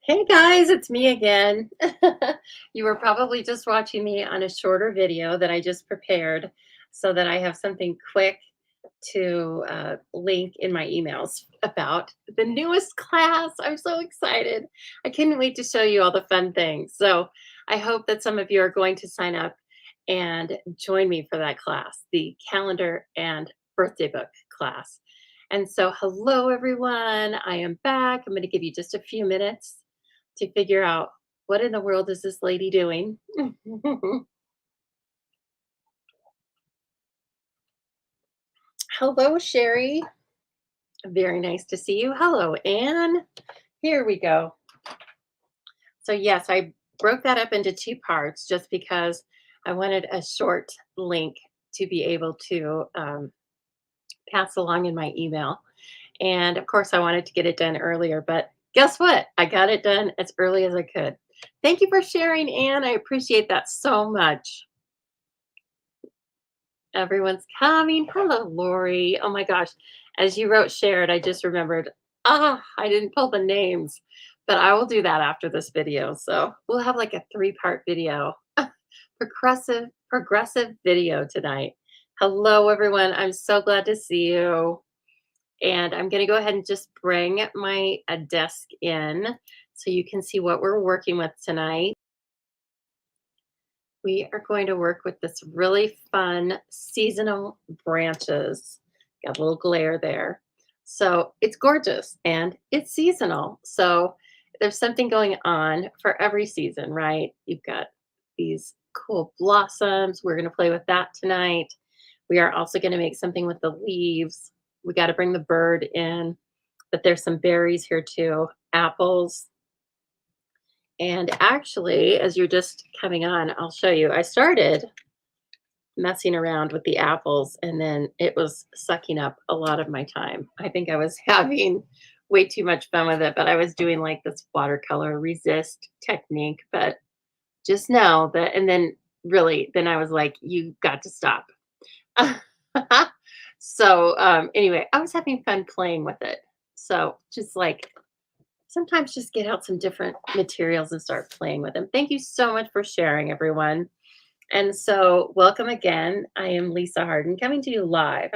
Hey guys, it's me again. You were probably just watching me on a shorter video that I just prepared so that I have something quick to link in my emails about the newest class. I'm so excited. I couldn't wait to show you all the fun things. So I hope that some of you are going to sign up and join me for that class, the calendar and birthday book class. And so, hello everyone. I am back. I'm going to give you just a few minutes to figure out what in the world is this lady doing. Hello, Sherry. Very nice to see you. Hello, Anne. Here we go. So, yes, I broke that up into two parts just because I wanted a short link to be able to pass along in my email. And of course, I wanted to get it done earlier, but guess what? I got it done as early as I could. Thank you for sharing, Anne. I appreciate that so much. Everyone's coming. Hello, Lori. Oh my gosh. As you wrote shared, I just remembered, I didn't pull the names, but I will do that after this video. So we'll have like a three-part video, progressive video tonight. Hello, everyone. I'm so glad to see you. And I'm going to go ahead and just bring my desk in so you can see what we're working with tonight. We are going to work with this really fun seasonal branches. Got a little glare there. So it's gorgeous and it's seasonal. So there's something going on for every season, right? You've got these cool blossoms. We're going to play with that tonight. We are also going to make something with the leaves. We got to bring the bird in, but there's some berries here too, apples. And actually, as you're just coming on, I'll show you. I started messing around with the apples and then it was sucking up a lot of my time. I think I was having way too much fun with it, but I was doing like this watercolor resist technique. But just know that, and then really, then I was like, you got to stop. So, anyway, I was having fun playing with it. So, just like sometimes just get out some different materials and start playing with them. Thank you so much for sharing, everyone. And so, welcome again. I am Lisa Harden coming to you live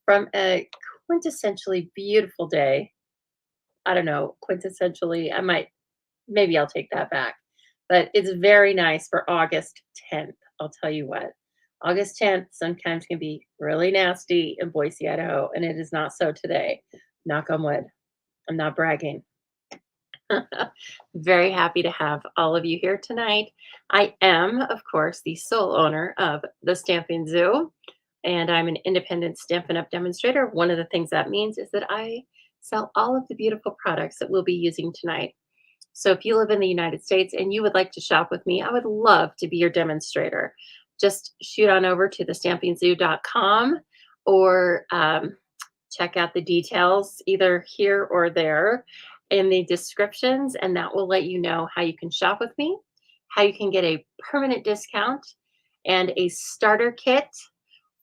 from a quintessentially beautiful day. I don't know, quintessentially, maybe I'll take that back. But it's very nice for August 10th. I'll tell you what. August 10th sometimes can be really nasty in Boise, Idaho, and it is not so today. Knock on wood. I'm not bragging. Very happy to have all of you here tonight. I am, of course, the sole owner of the Stamping Zoo, and I'm an independent Stampin' Up! Demonstrator. One of the things that means is that I sell all of the beautiful products that we'll be using tonight. So if you live in the United States and you would like to shop with me, I would love to be your demonstrator. Just shoot on over to thestampingzoo.com or check out the details either here or there in the descriptions, and that will let you know how you can shop with me, how you can get a permanent discount and a starter kit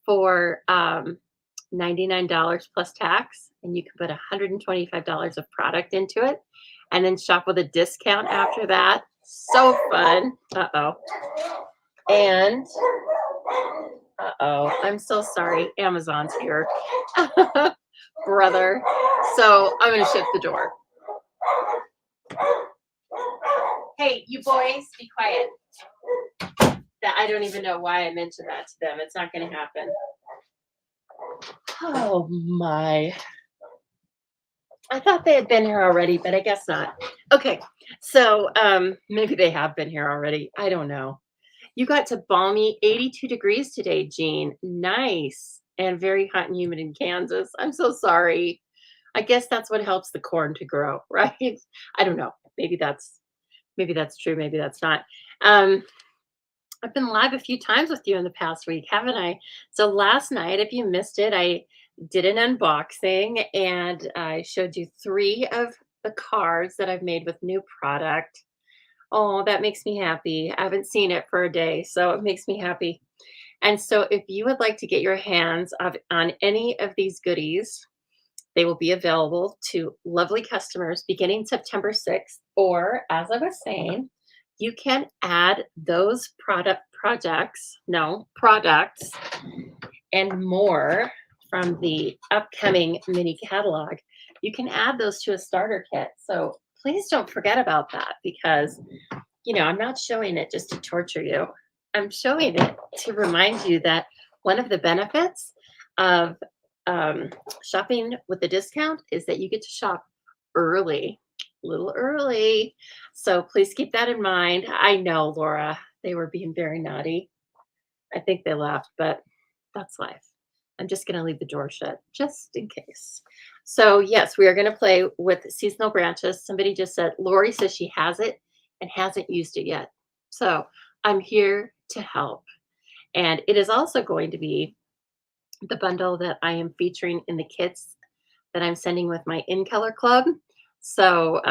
for $99 plus tax, and you can put $125 of product into it and then shop with a discount after that. So fun. Uh-oh. And uh-oh, I'm so sorry. Amazon's here. Brother. So I'm going to shut the door. Hey, you boys, be quiet. That I don't even know why I mentioned that to them. It's not going to happen. Oh my. I thought they had been here already, but I guess not. Okay. So maybe they have been here already. I don't know. You got to balmy 82 degrees today, Jean. Nice. And very hot and humid in Kansas. I'm so sorry. I guess that's what helps the corn to grow, right? I don't know. Maybe that's true. Maybe that's not. I've been live a few times with you in the past week, haven't I? So last night, if you missed it, I did an unboxing and I showed you 3 of the cards that I've made with new product. Oh, that makes me happy. I haven't seen it for a day, so it makes me happy. And so if you would like to get your hands on any of these goodies, They will be available to lovely customers beginning September 6th. Or, as I was saying, you can add those products and more from the upcoming mini catalog. You can add those to a starter kit. So please don't forget about that because, I'm not showing it just to torture you. I'm showing it to remind you that one of the benefits of shopping with the discount is that you get to shop early, a little early. So please keep that in mind. I know, Laura, they were being very naughty. I think they left, but that's life. I'm just going to leave the door shut just in case. So, yes, we are going to play with seasonal branches. Somebody just said, Lori says she has it and hasn't used it yet. So, I'm here to help. And it is also going to be the bundle that I am featuring in the kits that I'm sending with my In Color Club. So,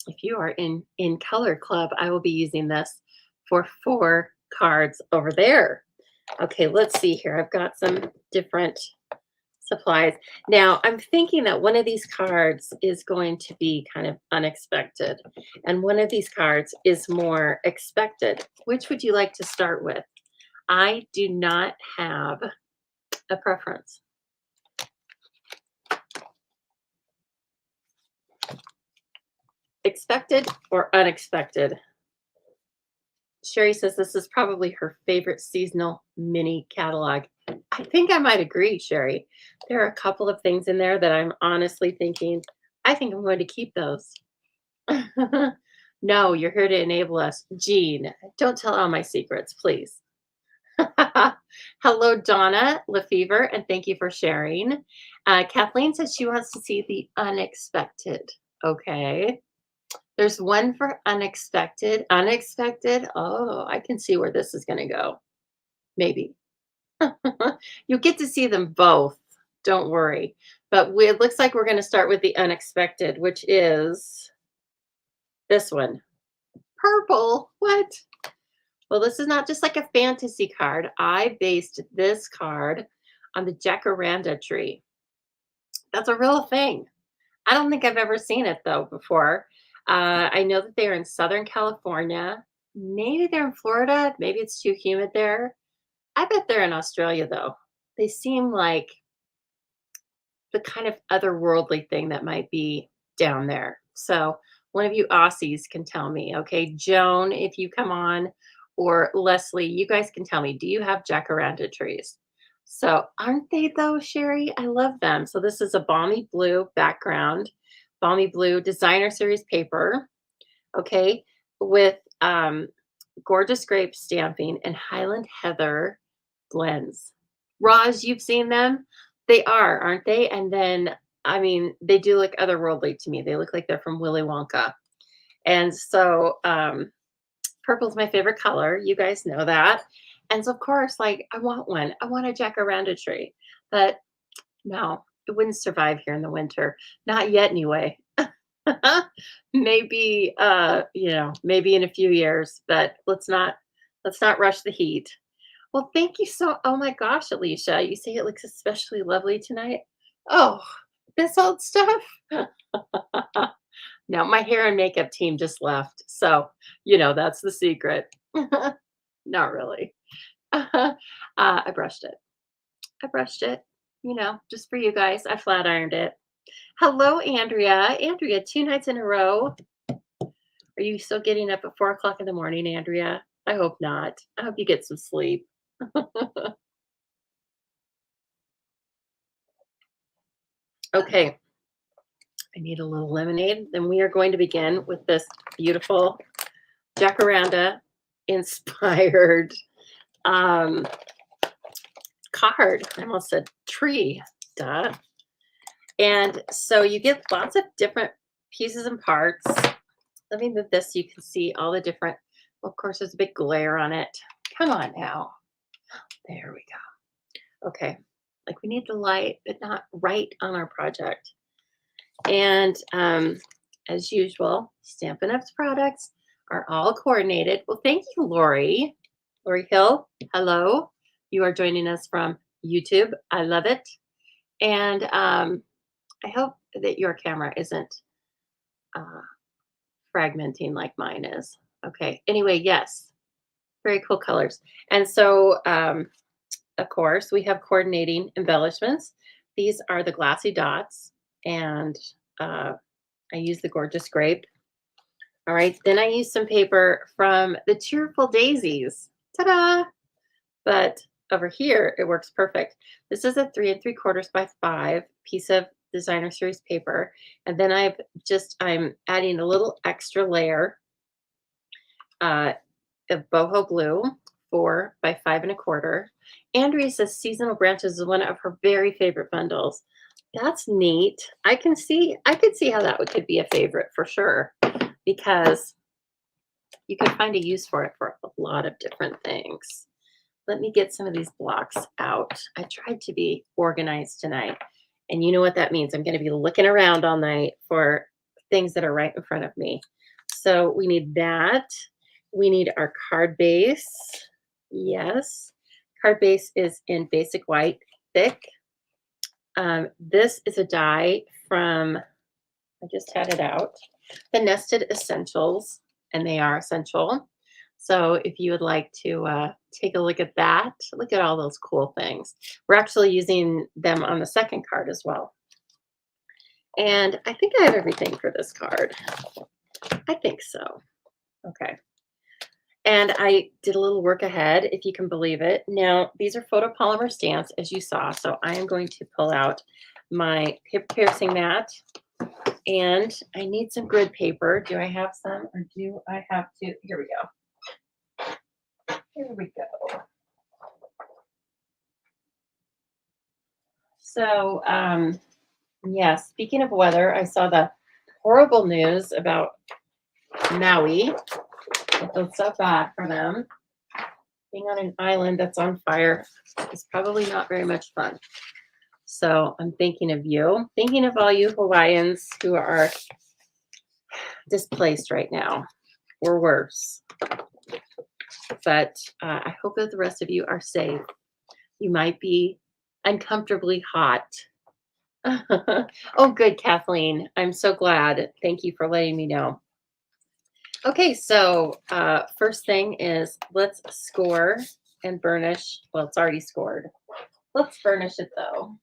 if you are in Color Club, I will be using this for 4 cards over there. Okay, let's see here. I've got some different supplies. Now, I'm thinking that one of these cards is going to be kind of unexpected, and one of these cards is more expected. Which would you like to start with? I do not have a preference. Expected or unexpected? Sherry says this is probably her favorite seasonal mini catalog. I think I might agree, Sherry. There are a couple of things in there that I'm honestly thinking, I think I'm going to keep those. No, you're here to enable us. Jean, don't tell all my secrets, please. Hello, Donna Lefevre, and thank you for sharing. Kathleen says she wants to see the unexpected. Okay. There's one for unexpected. Unexpected. Oh, I can see where this is going to go. Maybe. You'll get to see them both. Don't worry. But it looks like we're going to start with the unexpected, which is this one. Purple. What? Well, this is not just like a fantasy card. I based this card on the jacaranda tree. That's a real thing. I don't think I've ever seen it, though, before. I know that they're in Southern California. Maybe they're in Florida. Maybe it's too humid there. I bet they're in Australia, though. They seem like the kind of otherworldly thing that might be down there. So one of you Aussies can tell me, okay? Joan, if you come on, or Leslie, you guys can tell me, do you have jacaranda trees? So aren't they though, Sherry? I love them. So this is a balmy blue background, balmy blue designer series paper, okay, with gorgeous grape stamping and Highland Heather blends. Roz, you've seen them? They are, aren't they? And then, I mean, they do look otherworldly to me. They look like they're from Willy Wonka. And so purple's my favorite color. You guys know that. And so, of course, like, I want one. I want a jacaranda tree. But no, it wouldn't survive here in the winter. Not yet, anyway. Maybe, maybe in a few years, but let's not rush the heat. Well, thank you oh my gosh, Alicia, you say it looks especially lovely tonight. Oh, this old stuff. No, my hair and makeup team just left. So, that's the secret. Not really. I brushed it. Just for you guys. I flat ironed it. Hello, Andrea. Andrea, 2 nights in a row. Are you still getting up at 4 o'clock in the morning, Andrea? I hope not. I hope you get some sleep. Okay. I need a little lemonade. Then we are going to begin with this beautiful jacaranda inspired card. I almost said tree. Duh. And so you get lots of different pieces and parts. Let me move this so you can see all the different, well, of course, there's a big glare on it. Come on now. There we go. Okay. Like we need the light, but not right on our project. And as usual, Stampin' Up's products are all coordinated. Well, thank you, Lori. Lori Hill, hello. You are joining us from YouTube. I love it. And I hope that your camera isn't uh, fragmenting like mine is. Okay. Anyway, yes, very cool colors. And so, of course, we have coordinating embellishments. These are the glassy dots, and uh, I use the gorgeous grape. All right. Then I use some paper from the Cheerful Daisies. Ta-da! But over here, it works perfect. This is a 3 3/4 by 5 piece of designer series paper. And then I'm adding a little extra layer uh, of boho glue, 4 by 5 1/4. Andrea says seasonal branches is one of her very favorite bundles. That's neat. I could see how that could be a favorite for sure, because you can find a use for it for a lot of different things. Let me get some of these blocks out. I tried to be organized tonight. And you know what that means. I'm going to be looking around all night for things that are right in front of me. So we need that. We need our card base. Yes. Card base is in basic white, thick. This is a die from, I just had it out, the Nested Essentials, and they are essential. So if you would like to take a look at that, look at all those cool things. We're actually using them on the second card as well. And I think I have everything for this card. I think so. Okay. And I did a little work ahead, if you can believe it. Now, these are photopolymer stamps, as you saw. So I am going to pull out my paper piercing mat. And I need some grid paper. Do I have some, or do I have to? Here we go. Here we go. So, yeah, speaking of weather, I saw the horrible news about Maui. I feel so bad for them. Being on an island that's on fire is probably not very much fun. So I'm thinking of you, thinking of all you Hawaiians who are displaced right now, or worse. But I hope that the rest of you are safe. You might be uncomfortably hot. Oh, good, Kathleen. I'm so glad. Thank you for letting me know. Okay, so first thing is let's score and burnish. Well, it's already scored. Let's burnish it though.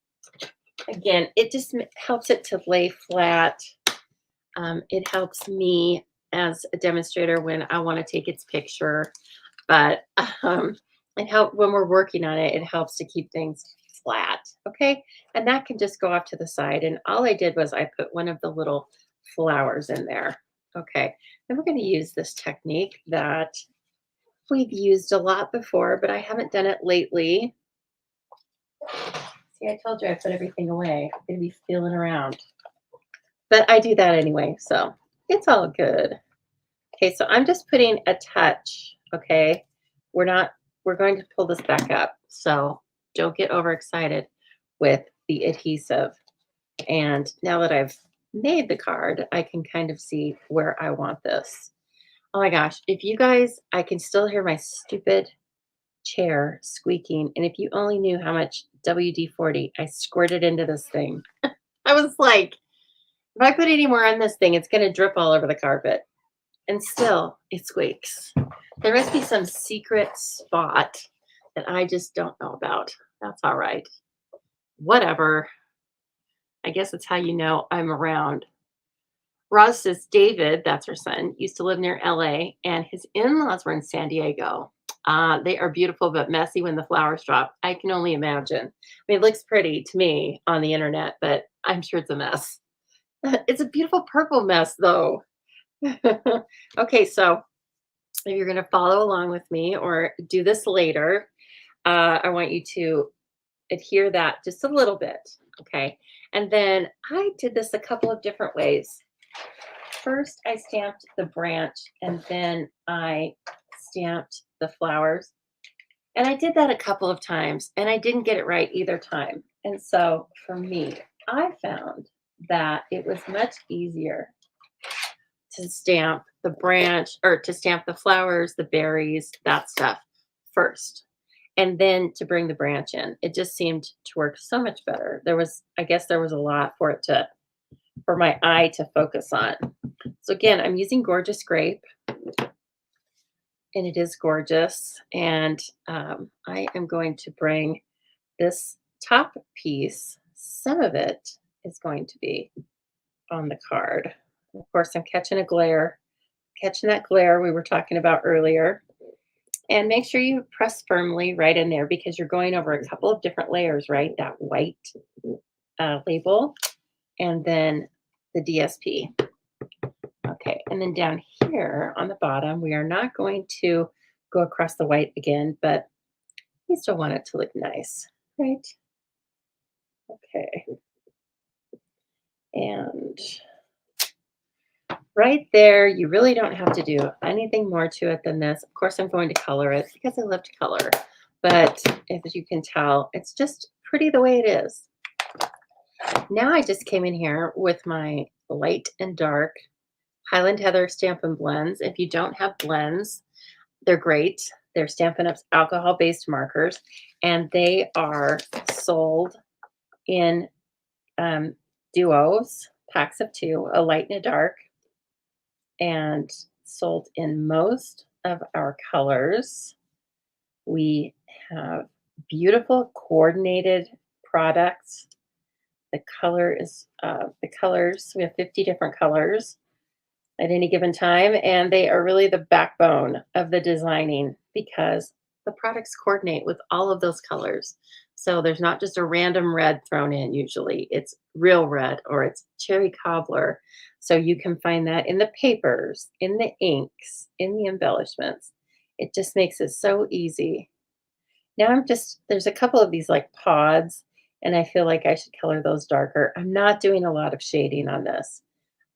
Again, it just helps it to lay flat. It helps me as a demonstrator when I want to take its picture, but it helps when we're working on it. It helps to keep things flat. Okay, and that can just go off to the side. And all I did was I put one of the little flowers in there. Okay, then we're going to use this technique that we've used a lot before, but I haven't done it lately. See, I told you I put everything away. I'm going to be feeling around. But I do that anyway, so it's all good. Okay, so I'm just putting a touch, okay? We're going to pull this back up, so don't get overexcited with the adhesive. And now that I've made the card, I can kind of see where I want this. Oh my gosh, if you guys, I can still hear my stupid chair squeaking. And if you only knew how much WD-40 I squirted into this thing. I was like, if I put any more on this thing, it's going to drip all over the carpet. And still, it squeaks. There must be some secret spot that I just don't know about. That's all right. Whatever. I guess it's how you know I'm around. Roz says David, that's her son, used to live near LA, and his in laws were in San Diego. They are beautiful but messy when the flowers drop. I can only imagine. I mean, it looks pretty to me on the internet, but I'm sure it's a mess. It's a beautiful purple mess, though. Okay, so if you're going to follow along with me or do this later, I want you to adhere that just a little bit. Okay, and then I did this a couple of different ways. First, I stamped the branch, and then I stamped the flowers. And I did that a couple of times, and I didn't get it right either time. And so for me, I found that it was much easier to stamp the branch, or to stamp the flowers, the berries, that stuff first. and then to bring the branch in. It just seemed to work so much better. I guess there was a lot for my eye to focus on. So again, I'm using Gorgeous Grape, and it is gorgeous. And I am going to bring this top piece, some of it is going to be on the card. Of course, I'm catching that glare we were talking about earlier. And make sure you press firmly right in there because you're going over a couple of different layers, right? That white label and then the DSP. Okay, and then down here on the bottom, we are not going to go across the white again, but we still want it to look nice, right? Okay, and right there, you really don't have to do anything more to it than this. Of course, I'm going to color it because I love to color, but as you can tell, it's just pretty the way it is. Now I just came in here with my light and dark Highland Heather Stampin' Blends. If you don't have blends, they're great. They're Stampin' Up's alcohol-based markers, and they are sold in duos, packs of 2, a light and a dark, and sold in most of our colors. We have beautiful coordinated products. The colors, we have 50 different colors at any given time, and they are really the backbone of the designing because the products coordinate with all of those colors. So there's not just a random red thrown in usually. It's real red or it's cherry cobbler. So you can find that in the papers, in the inks, in the embellishments. It just makes it so easy. Now there's a couple of these like pods, and I feel like I should color those darker. I'm not doing a lot of shading on this.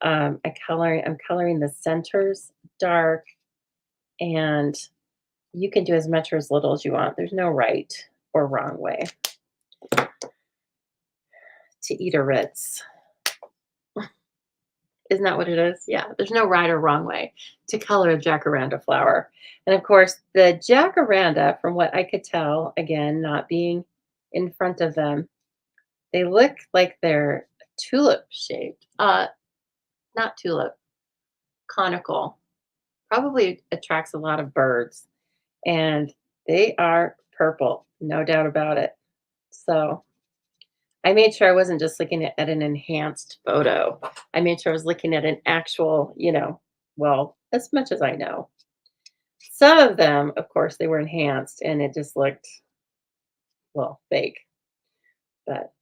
I'm coloring the centers dark, and you can do as much or as little as you want. There's no right or wrong way to eat a Ritz. Isn't that what it is? Yeah, there's no right or wrong way to color a jacaranda flower. And of course, the jacaranda, from what I could tell, again, not being in front of them, they look like they're tulip shaped. Not tulip, conical. Probably attracts a lot of birds. And they are purple, no doubt about it. So I made sure I wasn't just looking at an enhanced photo. I made sure I was looking at an actual, well, as much as I know. Some of them, of course, they were enhanced and it just looked, well, fake. But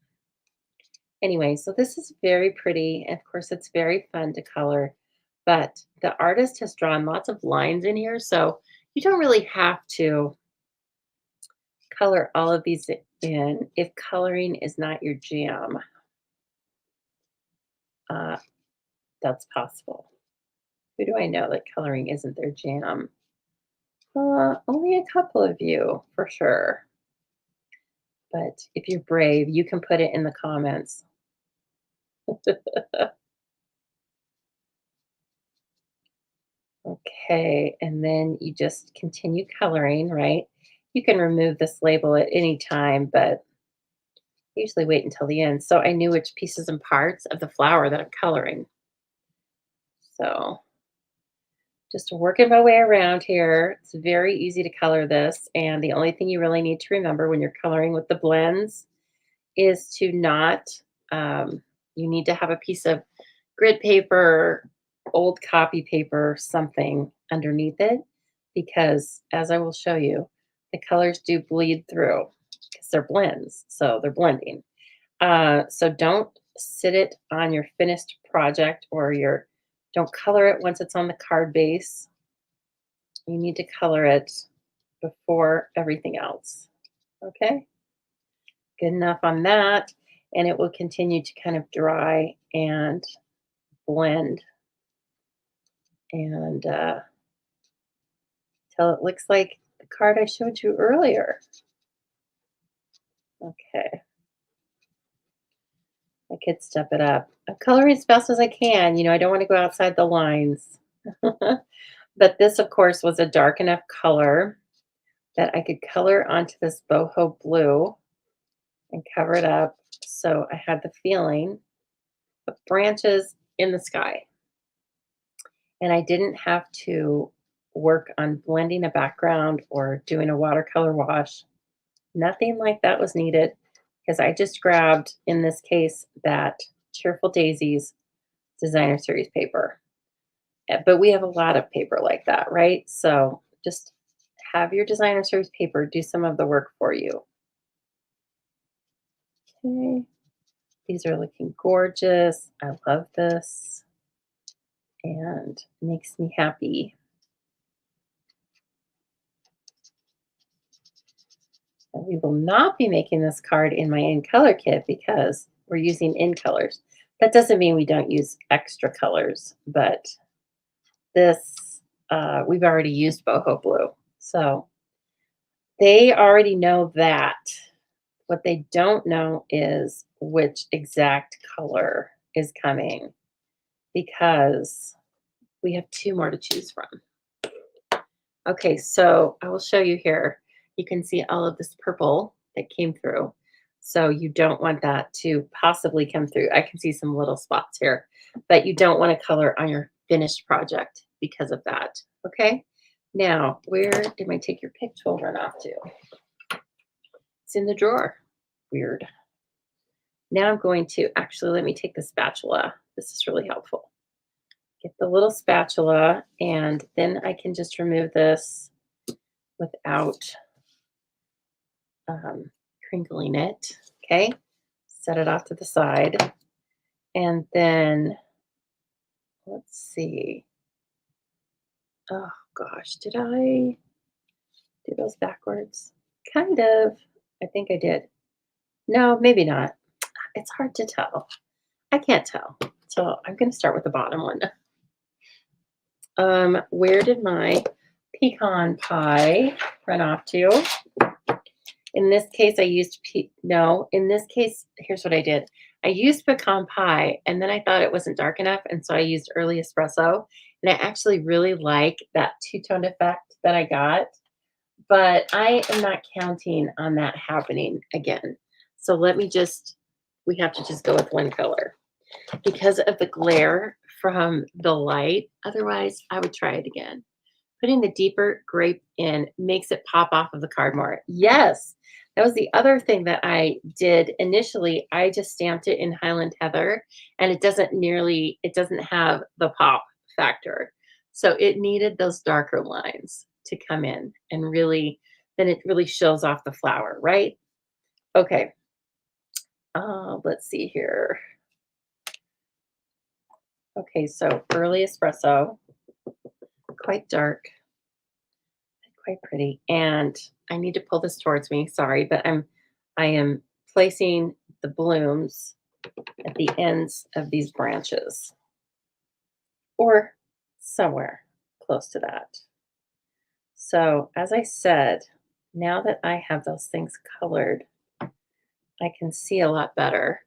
anyway, so this is very pretty. And of course, it's very fun to color. But the artist has drawn lots of lines in here. So you don't really have to color all of these in if coloring is not your jam. Uh, that's possible. Who do I know that coloring isn't their jam? Only a couple of you for sure. But if you're brave, you can put it in the comments. Okay, and then you just continue coloring, right? You can remove this label at any time, but usually wait until the end. So I knew which pieces and parts of the flower that I'm coloring. So just working my way around here. It's very easy to color this. And the only thing you really need to remember when you're coloring with the blends is to not, you need to have a piece of grid paper, old copy paper, something underneath it, because as I will show you, the colors do bleed through because they're blends. So they're blending. So don't sit it on your finished project or don't color it once it's on the card base. You need to color it before everything else. Okay, good enough on that. And it will continue to kind of dry and blend and till it looks like the card I showed you earlier. Okay. I could step it up. I'm coloring as fast as I can. I don't want to go outside the lines. But this, of course, was a dark enough color that I could color onto this boho blue and cover it up. So I had the feeling of branches in the sky. And I didn't have to work on blending a background or doing a watercolor wash. Nothing like that was needed because I just grabbed, in this case, that Cheerful Daisies designer series paper. But we have a lot of paper like that, right? So just have your designer series paper do some of the work for you. Okay, these are looking gorgeous. I love this and makes me happy. And we will not be making this card in my in color kit because we're using in colors. That doesn't mean we don't use extra colors, but this, we've already used boho blue. So they already know that. What they don't know is which exact color is coming because we have two more to choose from. Okay, so I will show you here. You can see all of this purple that came through. So you don't want that to possibly come through. I can see some little spots here, but you don't want to color on your finished project because of that. Okay, now where did my take your pick tool run off to? It's in the drawer. Weird. Now I'm going to actually, let me take the spatula. This is really helpful. Get the little spatula and then I can just remove this without crinkling it. Okay, set it off to the side. And then let's see. Oh gosh, did I do those backwards? Kind of. I think I did. No, maybe not. It's hard to tell. I can't tell. So I'm going to start with the bottom one. Where did my pecan pie run off to? In this case, I used, no, in this case, here's what I did. I used pecan pie and then I thought it wasn't dark enough. And so I used early espresso. And I actually really like that two-toned effect that I got. But I am not counting on that happening again. So let me just, we have to just go with one color because of the glare from the light. Otherwise, I would try it again. Putting the deeper grape in makes it pop off of the card more. Yes, that was the other thing that I did initially. I just stamped it in Highland Heather and it doesn't have the pop factor. So it needed those darker lines to come in and really, then it really shows off the flower, right? Okay, let's see here. Okay, so early espresso, quite dark, quite pretty. And I need to pull this towards me, sorry, but I am placing the blooms at the ends of these branches or somewhere close to that. So as I said, now that I have those things colored, I can see a lot better.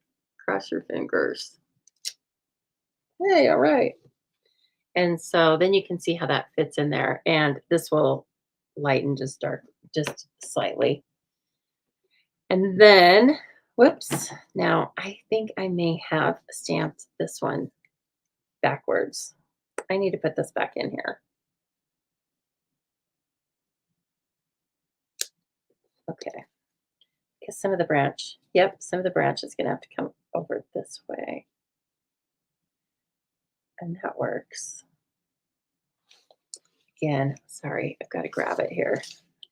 Cross your fingers. Hey, all right. And so then you can see how that fits in there. And this will lighten just slightly. And then, whoops, now I think I may have stamped this one backwards. I need to put this back in here. Okay, because some of the branch is gonna have to come over this way. And that works. Again, sorry, I've got to grab it here.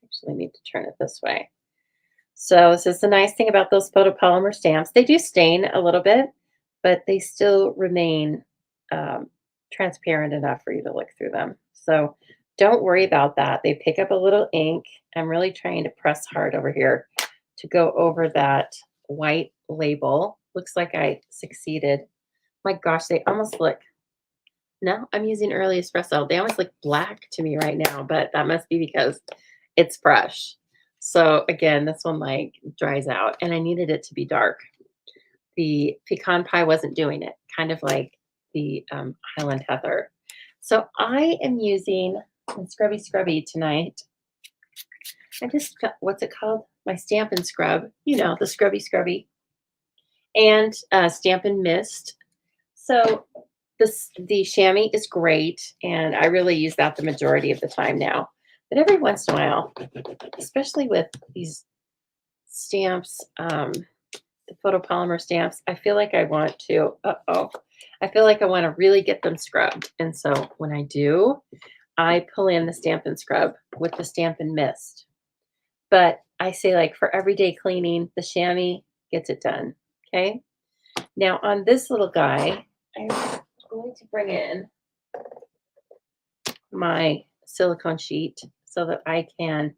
Actually need to turn it this way. So this is the nice thing about those photopolymer stamps. They do stain a little bit, but they still remain transparent enough for you to look through them. So don't worry about that. They pick up a little ink. I'm really trying to press hard over here to go over that white label. Looks like I succeeded. My gosh, they almost look, no, I'm using early espresso. They almost look black to me right now, but that must be because it's fresh. So again, this one like dries out and I needed it to be dark. The pecan pie wasn't doing it, kind of like the Highland Heather. So I am using Scrubby tonight I just got, what's it called? My Stampin' Scrub, you know, the scrubby, and Stampin' Mist. So the chamois is great, and I really use that the majority of the time now. But every once in a while, especially with these stamps, the photopolymer stamps, I feel like I want to, I feel like I want to really get them scrubbed. And so when I do, I pull in the Stampin' Scrub with the Stampin' Mist. But I say, like, for everyday cleaning, the chamois gets it done. Okay. Now on this little guy, I'm going to bring in my silicone sheet so that I can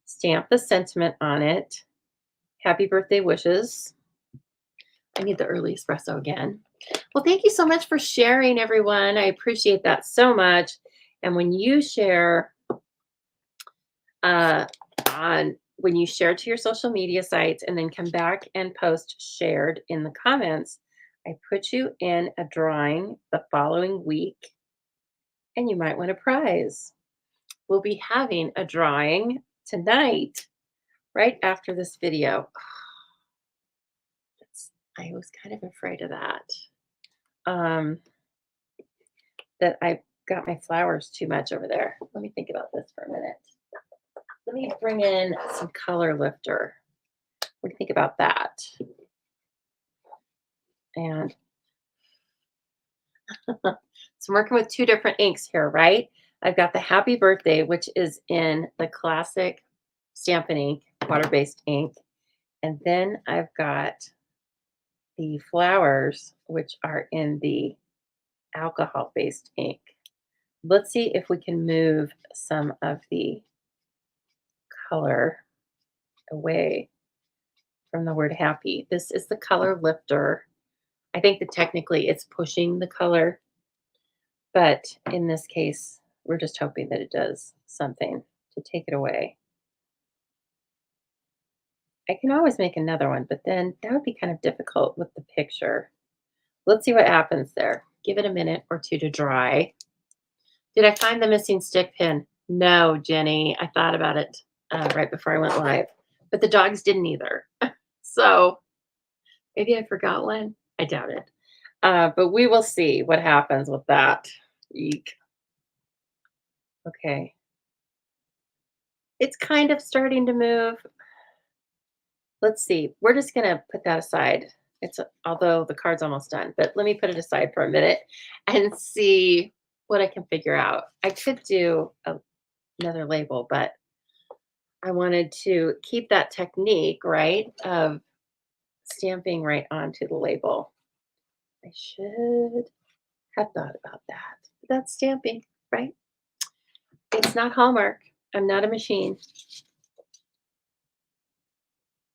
stamp the sentiment on it. Happy birthday wishes. I need the early espresso again. Well, thank you so much for sharing, everyone. I appreciate that so much. And when you share uh, when you share to your social media sites and then come back and post shared in the comments, I put you in a drawing the following week, and you might win a prize. We'll be having a drawing tonight, right after this video. I was kind of afraid of that. That I got my flowers too much over there. Let me think about this for a minute. Let me bring in some color lifter. What do you think about that? And so I'm working with two different inks here, right? I've got the Happy Birthday, which is in the classic Stampin' Ink, water-based ink. And then I've got the flowers, which are in the alcohol-based ink. Let's see if we can move some of the color away from the word happy. This is the color lifter. I think that technically it's pushing the color, but in this case, we're just hoping that it does something to take it away. I can always make another one, but then that would be kind of difficult with the picture. Let's see what happens there. Give it a minute or two to dry. Did I find the missing stick pin? No, Jenny. I thought about it right before I went live, but the dogs didn't either. So maybe I forgot one. I doubt it. But we will see what happens with that. Eek. Okay. It's kind of starting to move. Let's see. We're just going to put that aside. It's although the card's almost done, but let me put it aside for a minute and see what I can figure out. I could do another label, but I wanted to keep that technique, right, of stamping right onto the label. I should have thought about that. That's stamping, right? It's not Hallmark. I'm not a machine.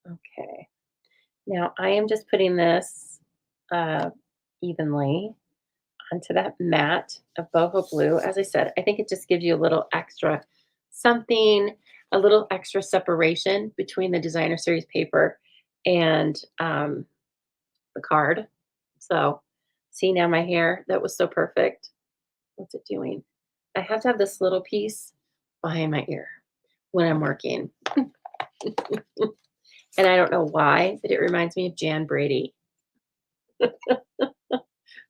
Okay. Now I am just putting this evenly onto that mat of boho blue. As I said, I think it just gives you a little extra something, a little extra separation between the designer series paper and the card. So see now my hair, that was so perfect. What's it doing? I have to have this little piece behind my ear when I'm working. And I don't know why, but it reminds me of Jan Brady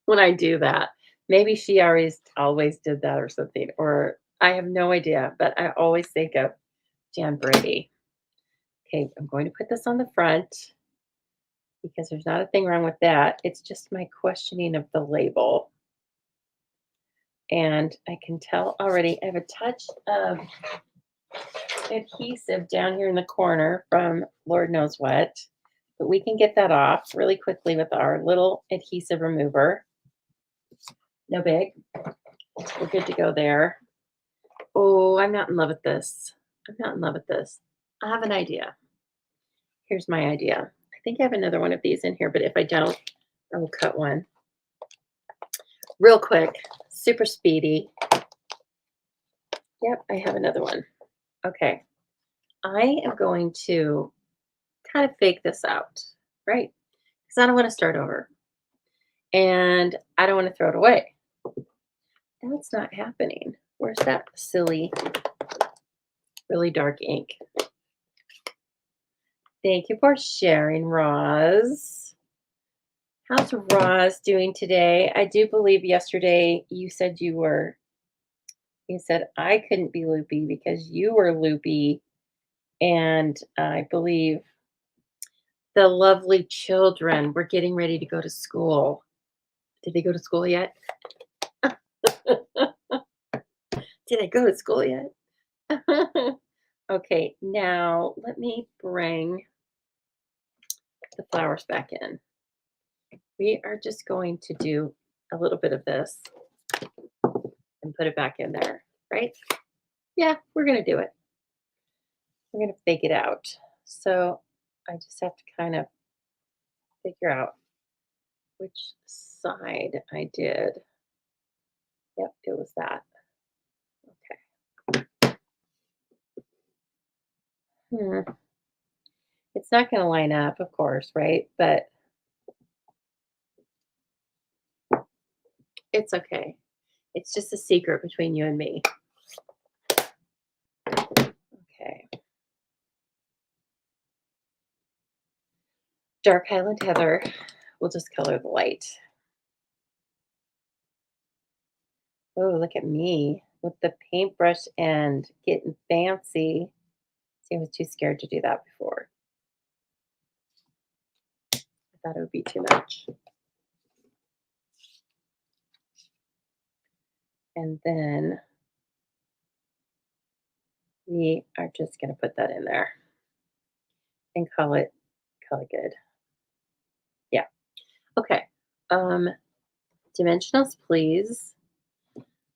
when I do that. Maybe she always did that or something, or I have no idea, but I always think of Jan Brady. Okay, I'm going to put this on the front because there's not a thing wrong with that. It's just my questioning of the label. And I can tell already I have a touch of adhesive down here in the corner from Lord knows what, but we can get that off really quickly with our little adhesive remover. No big. We're good to go there. Oh, I'm not in love with this. I'm not in love with this. I have an idea. Here's my idea. I think I have another one of these in here, but if I don't, I will cut one. Real quick, super speedy. Yep, I have another one. Okay. I am going to kind of fake this out, right? Because I don't want to start over. And I don't want to throw it away. That's not happening. Where's that silly, really dark ink? Thank you for sharing, Roz. How's Roz doing today? I do believe yesterday you said I couldn't be loopy because you were loopy. And I believe the lovely children were getting ready to go to school. Did they go to school yet? Did I go to school yet? Okay, now let me bring the flowers back in. We are just going to do a little bit of this and put it back in there, right? Yeah, we're going to do it. We're going to fake it out. So I just have to kind of figure out which side I did. Yep, it was that. Okay. Hmm. It's not going to line up, of course, right? But it's okay. It's just a secret between you and me. Okay. Dark Highland Heather. We'll just color the light. Oh, look at me with the paintbrush and getting fancy. See, I was too scared to do that before. I thought it would be too much. And then we are just going to put that in there and call it good. Yeah. Okay. Dimensionals, please.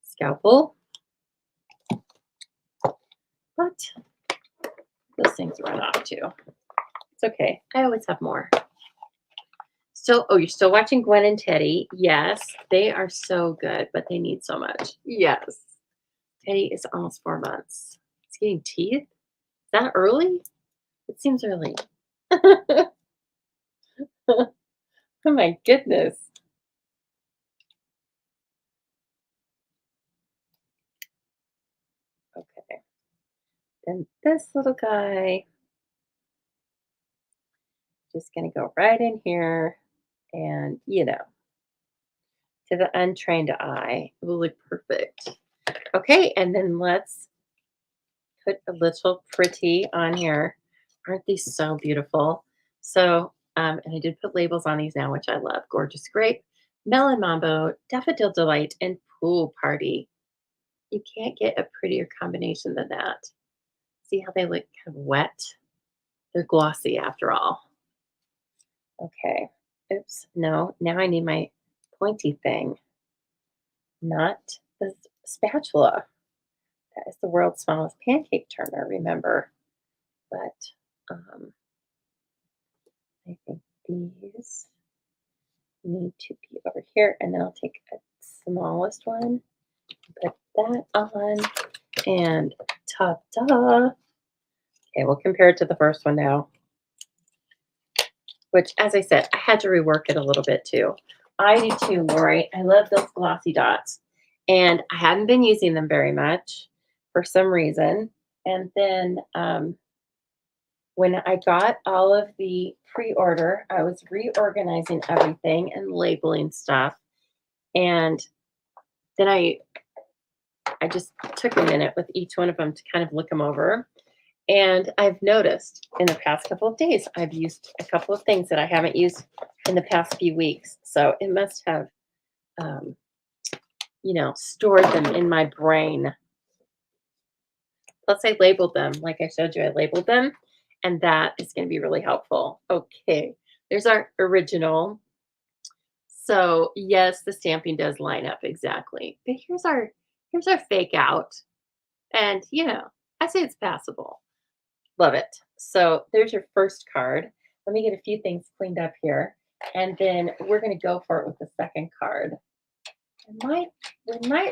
Scalpel. What? Those things run off too. It's okay. I always have more. Still, oh, you're still watching Gwen and Teddy. Yes, they are so good, but they need so much. Yes. Teddy is almost 4 months. He's getting teeth? Is that early? It seems early. Oh my goodness. Okay. Then this little guy, just going to go right in here. And, to the untrained eye, it will look perfect. Okay. And then let's put a little pretty on here. Aren't these so beautiful? So, and I did put labels on these now, which I love. Gorgeous Grape, Melon Mambo, Daffodil Delight, and Pool Party. You can't get a prettier combination than that. See how they look kind of wet? They're glossy after all. Okay. Oops. No, now I need my pointy thing, not the spatula. That is the world's smallest pancake turner, remember? But I think these need to be over here. And then I'll take a smallest one, put that on, and ta-da. Okay, we'll compare it to the first one now. Which, as I said, I had to rework it a little bit too. I do too, Lori. I love those glossy dots. And I hadn't been using them very much for some reason. And then when I got all of the pre-order, I was reorganizing everything and labeling stuff. And then I just took a minute with each one of them to kind of look them over. And I've noticed in the past couple of days, I've used a couple of things that I haven't used in the past few weeks. So it must have, stored them in my brain. Plus, I labeled them. Like I showed you, I labeled them. And that is going to be really helpful. Okay, there's our original. So yes, the stamping does line up exactly. But here's our fake out. And, I say it's passable. Love it. So there's your first card. Let me get a few things cleaned up here. And then we're going to go for it with the second card. We might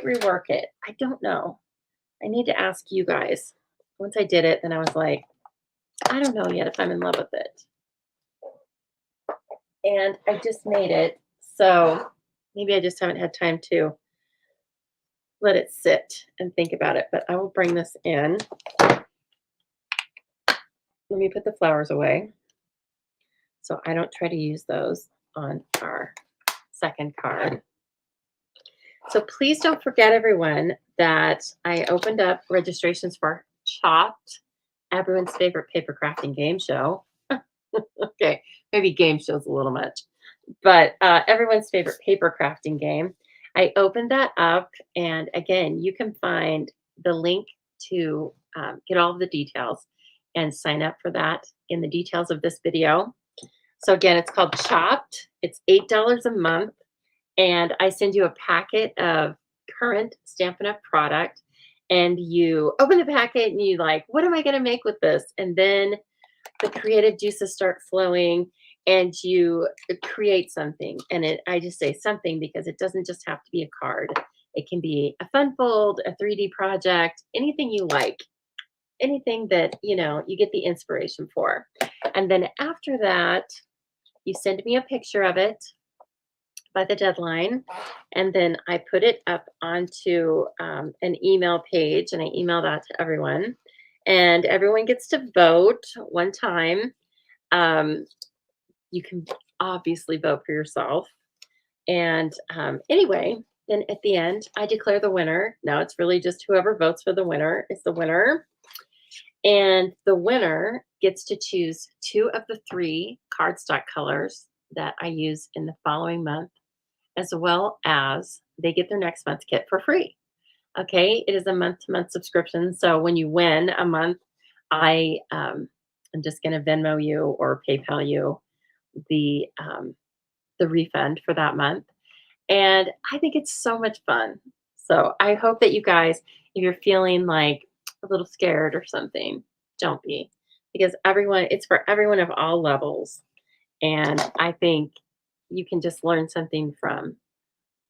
rework it. I don't know. I need to ask you guys. Once I did it, then I was like, I don't know yet if I'm in love with it. And I just made it. So maybe I just haven't had time to let it sit and think about it. But I will bring this in. Let me put the flowers away. so I don't try to use those on our second card. So please don't forget, everyone, that I opened up registrations for Chopped, everyone's favorite paper crafting game show. Okay, maybe game show's a little much, but everyone's favorite paper crafting game. I opened that up, and again, you can find the link to get all of the details and sign up for that in the details of this video. So again, it's called Chopped. It's $8 a month, and I send you a packet of current Stampin' Up! Product, and you open the packet and you like, what am I going to make with this? And then the creative juices start flowing and you create something. And I just say something because it doesn't just have to be a card. It can be a fun fold, a 3D project, anything you like, anything that, you get the inspiration for. And then after that, you send me a picture of it by the deadline. And then I put it up onto an email page and I email that to everyone. And everyone gets to vote one time. You can obviously vote for yourself. And anyway, then at the end, I declare the winner. Now it's really just whoever votes for the winner is the winner. And the winner gets to choose 2 of the 3 cardstock colors that I use in the following month, as well as they get their next month's kit for free. Okay, it is a month-to-month subscription. So when you win a month, I'm just going to Venmo you or PayPal you the refund for that month. And I think it's so much fun. So I hope that you guys, if you're feeling like a little scared or something, don't be, because it's for everyone of all levels. And I think you can just learn something from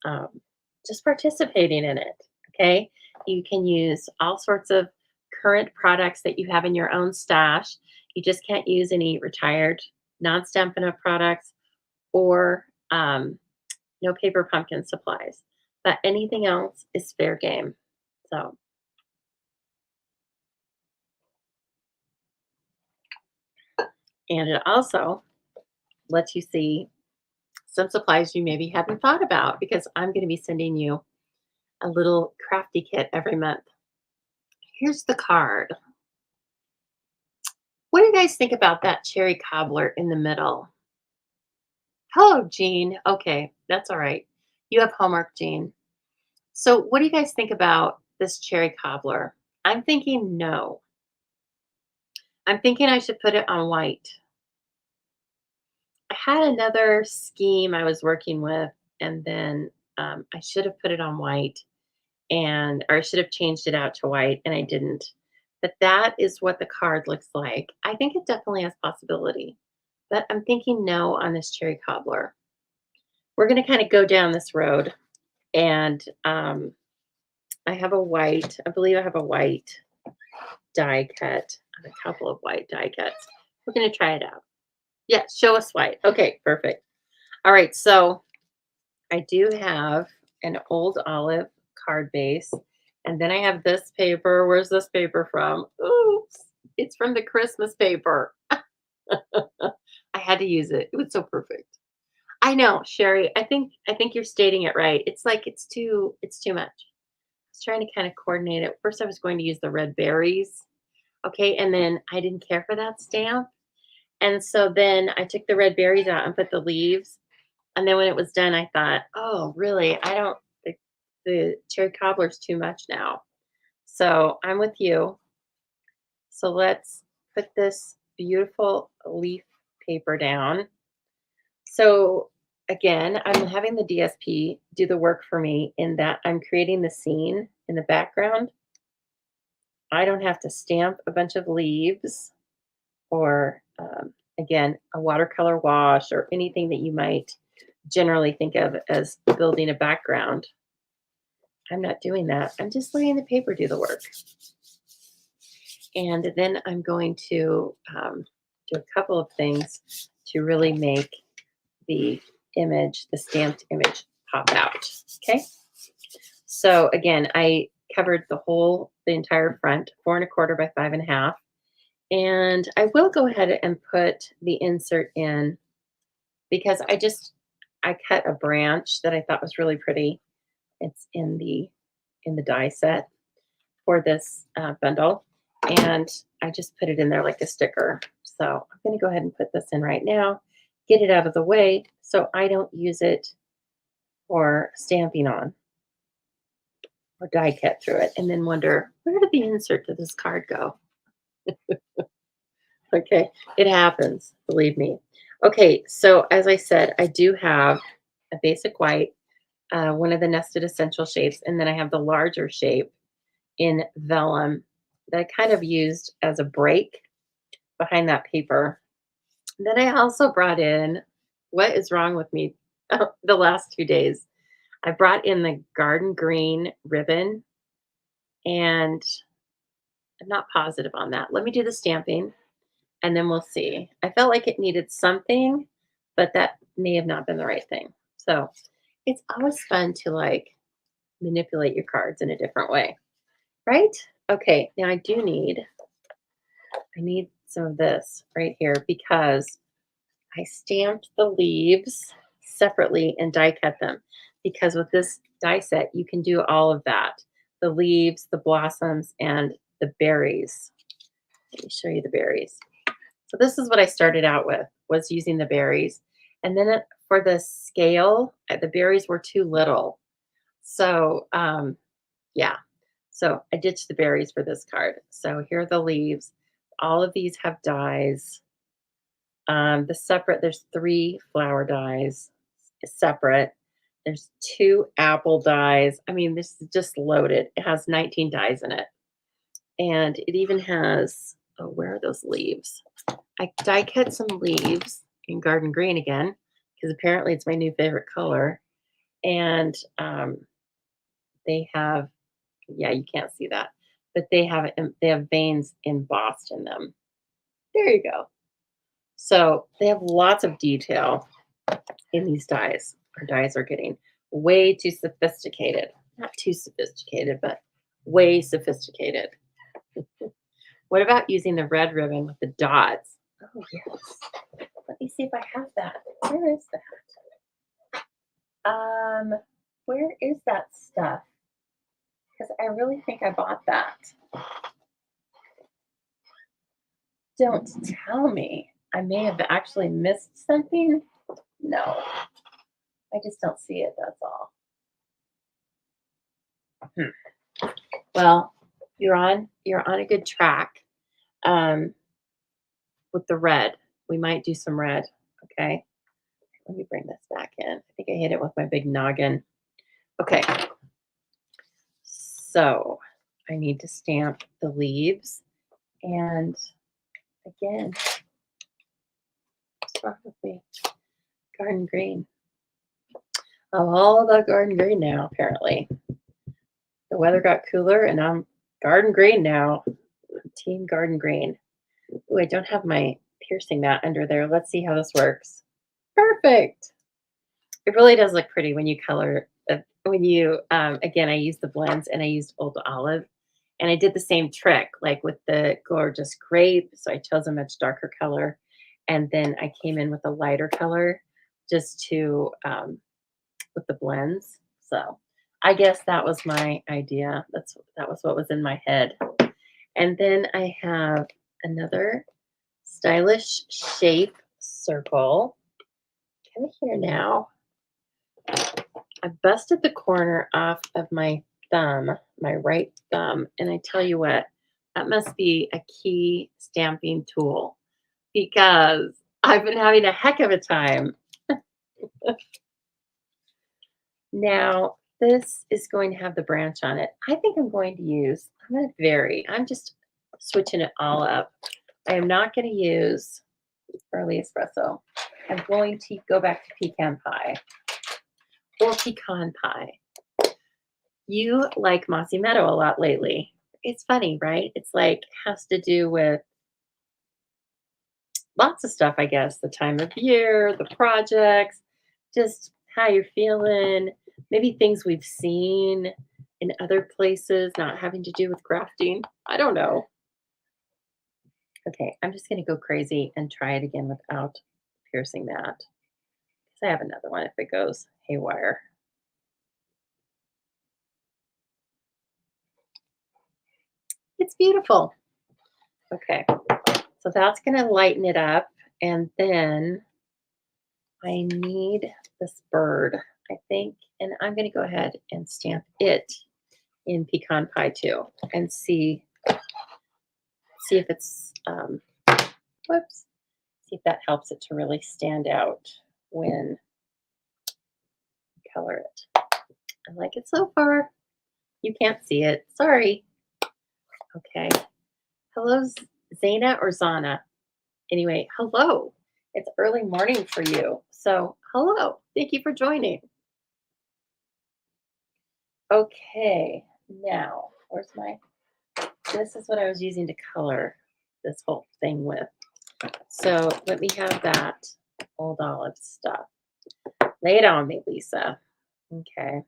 um, just participating in it. Okay. You can use all sorts of current products that you have in your own stash. You just can't use any retired non-Stampin' Up! Products or no paper pumpkin supplies. But anything else is fair game. So, and it also lets you see some supplies you maybe haven't thought about, because I'm going to be sending you a little crafty kit every month. Here's the card. What do you guys think about that cherry cobbler in the middle? Hello, Jean. Okay, that's all right. You have homework, Jean. So what do you guys think about this cherry cobbler? I'm thinking no. I'm thinking I should put it on white. I had another scheme I was working with, and then I should have put it on white, or I should have changed it out to white, and I didn't. But that is what the card looks like. I think it definitely has possibility, but I'm thinking no on this cherry cobbler. We're going to kind of go down this road, and I have a white. I believe I have a white die cut, a couple of white die cuts. We're going to try it out. Yeah, show us white. Okay, perfect. All right, so I do have an old olive card base, and then I have this paper. Where's this paper from? Oops, it's from the Christmas paper. I had to use it. It was so perfect. I know, Sherry. I think you're stating it right. It's like it's too much. I was trying to kind of coordinate it. First, I was going to use the red berries. Okay, and then I didn't care for that stamp. And so then I took the red berries out and put the leaves. And then when it was done, I thought, oh, really? The cherry cobbler's too much now. So I'm with you. So let's put this beautiful leaf paper down. So again, I'm having the DSP do the work for me in that I'm creating the scene in the background. I don't have to stamp a bunch of leaves or, again, a watercolor wash or anything that you might generally think of as building a background. I'm not doing that. I'm just letting the paper do the work. And then I'm going to do a couple of things to really make the image, the stamped image, pop out. Okay. So again, I covered the entire front, 4¼ by 5½. And I will go ahead and put the insert in because I cut a branch that I thought was really pretty. It's in the die set for this bundle, and I just put it in there like a sticker. So I'm going to go ahead and put this in right now, get it out of the way so I don't use it for stamping on or die cut through it, and then wonder where did the insert to this card go? Okay, it happens, believe me. Okay, so as I said, I do have a basic white, one of the nested essential shapes, and then I have the larger shape in vellum that I kind of used as a break behind that paper. Then I also brought in, what is wrong with me the last 2 days? I brought in the garden green ribbon, and I'm not positive on that. Let me do the stamping and then we'll see. I felt like it needed something, but that may have not been the right thing. So it's always fun to like manipulate your cards in a different way, right? Okay, now I need some of this right here because I stamped the leaves separately and die cut them, because with this die set, you can do all of that. The leaves, the blossoms, and the berries. Let me show you the berries. So this is what I started out with, was using the berries. And then for the scale, the berries were too little. So yeah, so I ditched the berries for this card. So here are the leaves. All of these have dies. There's 3 flower dies separate. There's 2 apple dies. I mean, this is just loaded. It has 19 dies in it. And it even has, oh, where are those leaves? I die cut some leaves in garden green again, because apparently it's my new favorite color. And they have, yeah, you can't see that, but they have veins embossed in them. There you go. So they have lots of detail in these dies. Our dies are getting way too sophisticated. Not too sophisticated, but way sophisticated. What about using the red ribbon with the dots? Oh, yes. Let me see if I have that. Where is that? Where is that stuff? Because I really think I bought that. Don't tell me. I may have actually missed something. No, I just don't see it. That's all. Well, you're on a good track. With the red, we might do some red. Okay, let me bring this back in. I think I hit it with my big noggin. Okay, so I need to stamp the leaves, and again, probably garden green. I'm all about garden green now, apparently. The weather got cooler and I'm garden green now. Team garden green. Oh, I don't have my piercing mat under there. Let's see how this works. Perfect. It really does look pretty when you color. When you, again, I used the blends and I used Old Olive. And I did the same trick, like with the gorgeous grape. So I chose a much darker color. And then I came in with a lighter color just to, with the blends. So I guess that was my idea. That was what was in my head. And then I have another stylish shape circle. Come here now. I busted the corner off of my thumb, my right thumb, and I tell you what, that must be a key stamping tool, because I've been having a heck of a time. Now, this is going to have the branch on it. I think I'm going to vary. I'm just switching it all up. I am not going to use early espresso. I'm going to go back to pecan pie or pecan pie. You like Mossy Meadow a lot lately. It's funny, right? It's like has to do with lots of stuff, I guess. The time of year, the projects, just how you're feeling, maybe things we've seen in other places, not having to do with crafting. I don't know. Okay, I'm just going to go crazy and try it again without piercing that. I have another one if it goes haywire. It's beautiful. Okay, so that's gonna lighten it up, and then I need this bird, I think, and I'm gonna go ahead and stamp it in pecan pie too, and see if it's whoops, see if that helps it to really stand out when you color it. I like it so far. You can't see it. Sorry. Okay. Hello, Zana or Zana. Anyway, hello. It's early morning for you. So, hello. Thank you for joining. Okay. Now, where's my this is what I was using to color this whole thing with. So, let me have that old olive stuff. Lay it on me, Lisa. Okay.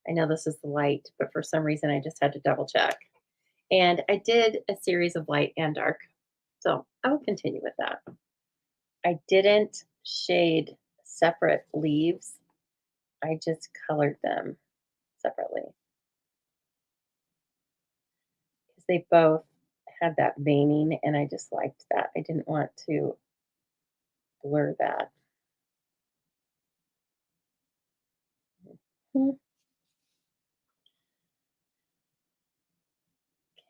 I know this is the light, but for some reason I just had to double check. And I did a series of light and dark. So I will continue with that. I didn't shade separate leaves. I just colored them separately because they both had that veining and I just liked that. I didn't want to blur that. Hmm,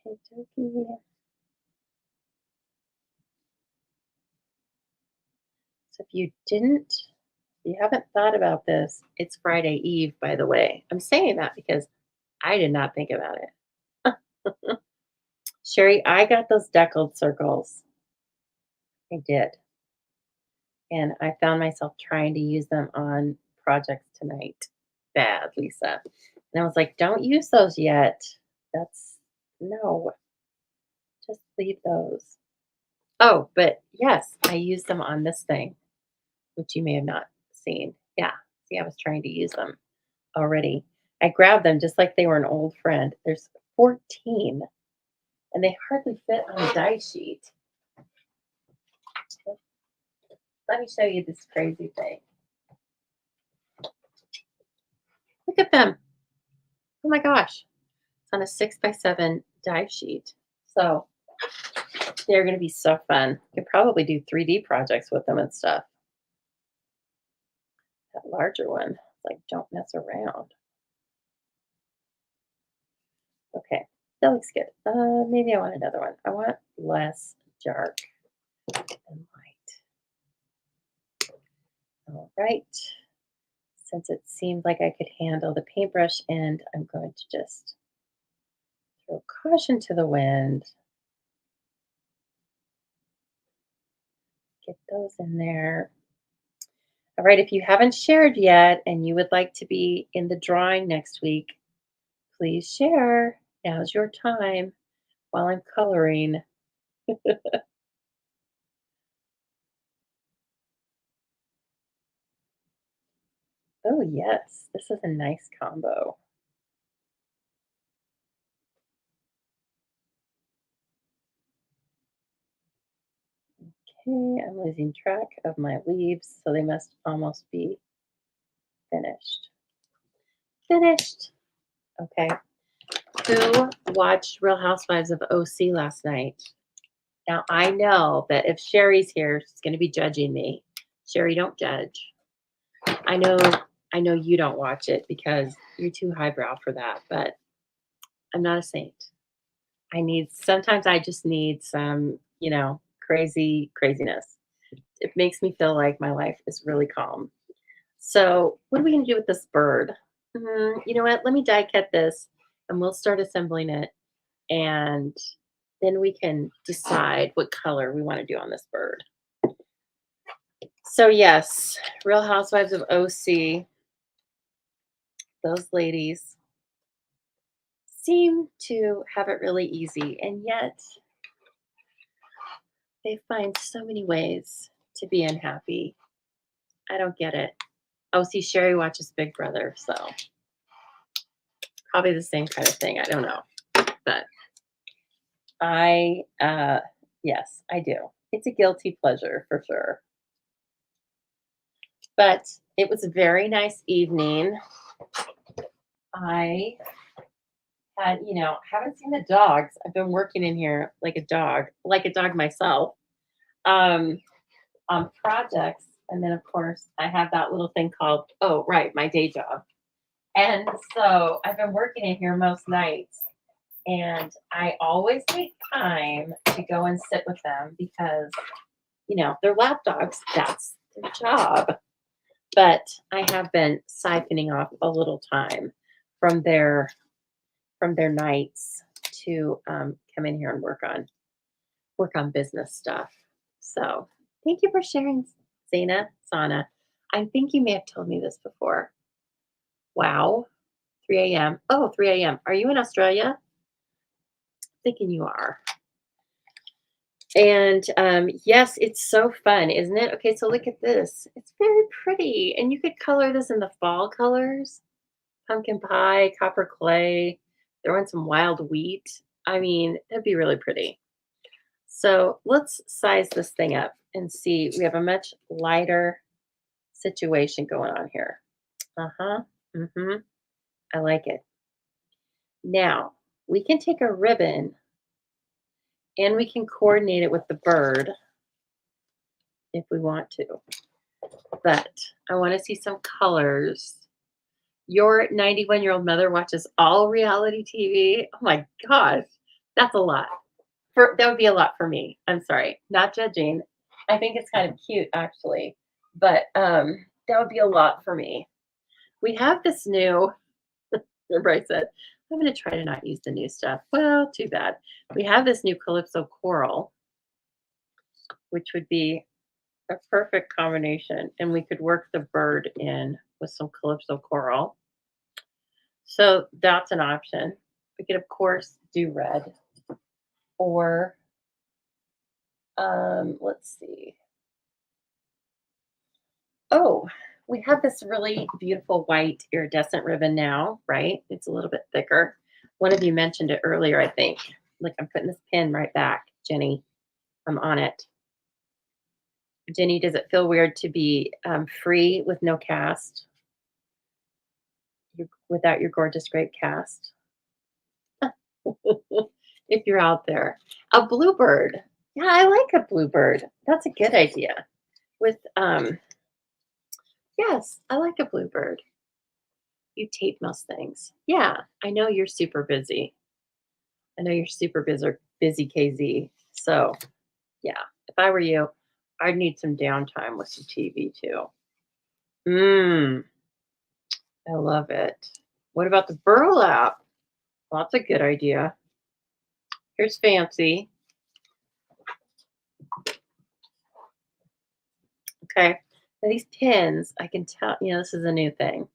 okey-dokey. So if you haven't thought about this, it's Friday Eve, by the way. I'm saying that because I did not think about it. Sherry, I got those deckled circles. I did. And I found myself trying to use them on projects tonight. Bad, Lisa. And I was like, don't use those yet. That's no, just leave those. Oh, but yes, I used them on this thing, which you may have not seen. Yeah. See, I was trying to use them already. I grabbed them just like they were an old friend. There's 14 and they hardly fit on a die sheet. Let me show you this crazy thing. Look at them. Oh my gosh. It's on a 6x7 die sheet. So they're going to be so fun. You could probably do 3D projects with them and stuff. That larger one, like, don't mess around. Okay, that looks good. Maybe I want another one. I want less dark and light. All right. Since it seemed like I could handle the paintbrush end, I'm going to just throw caution to the wind. Get those in there. All right, if you haven't shared yet and you would like to be in the drawing next week, please share. Now's your time while I'm coloring. Oh, yes, this is a nice combo. Okay, I'm losing track of my leaves, so they must almost be finished. Finished. Okay. Who watched Real Housewives of OC last night? Now, I know that if Sherry's here, she's going to be judging me. Sherry, don't judge. I know I know you don't watch it because you're too highbrow for that, but I'm not a saint. Sometimes I just need some, craziness. It makes me feel like my life is really calm. So, what are we going to do with this bird? You know what? Let me die cut this and we'll start assembling it. And then we can decide what color we want to do on this bird. So, yes, Real Housewives of OC, those ladies seem to have it really easy. And yet, they find so many ways to be unhappy. I don't get it. Oh, see, Sherry watches Big Brother, so probably the same kind of thing. I don't know. But yes, I do. It's a guilty pleasure for sure. But it was a very nice evening. I had, haven't seen the dogs. I've been working in here like a dog myself, um, on projects. And then, of course, I have that little thing called, oh, right, my day job. And so I've been working in here most nights. And I always take time to go and sit with them because, they're lap dogs. That's their job. But I have been siphoning off a little time from their nights to come in here and work on business stuff. So thank you for sharing, Sana. I think you may have told me this before. Wow, 3 a.m. Oh, 3 a.m. Are you in Australia? Thinking you are. And yes, it's so fun, isn't it? Okay, so look at this. It's very pretty. And you could color this in the fall colors, pumpkin pie, copper clay, throw in some wild wheat. I mean, that'd be really pretty. So let's size this thing up and see. We have a much lighter situation going on here. Uh-huh. Mm-hmm. I like it. Now, we can take a ribbon and we can coordinate it with the bird if we want to. But I want to see some colors. Your 91-year-old mother watches all reality TV. Oh my gosh, that's a lot. That would be a lot for me. I'm sorry, not judging. I think it's kind of cute actually, but that would be a lot for me. We have this new. Remember, I said I'm going to try to not use the new stuff. Well, too bad. We have this new Calypso coral, which would be a perfect combination, and we could work the bird in with some Calypso coral. So that's an option. We could, of course, do red or let's see. Oh, we have this really beautiful white iridescent ribbon now, right? It's a little bit thicker. One of you mentioned it earlier, I think. Look, I'm putting this pin right back, Jenny. I'm on it. Jenny, does it feel weird to be free with no cast, without your gorgeous grape cast? If you're out there. A bluebird. Yeah, I like a bluebird. That's a good idea. With yes, I like a bluebird. You tape most things. Yeah, I know you're super busy. I know you're super busy, KZ. So yeah, if I were you, I'd need some downtime with some TV too. Mmm, I love it. What about the burlap? Well, that's a good idea. Here's fancy. Okay. Now these pins, I can tell, this is a new thing.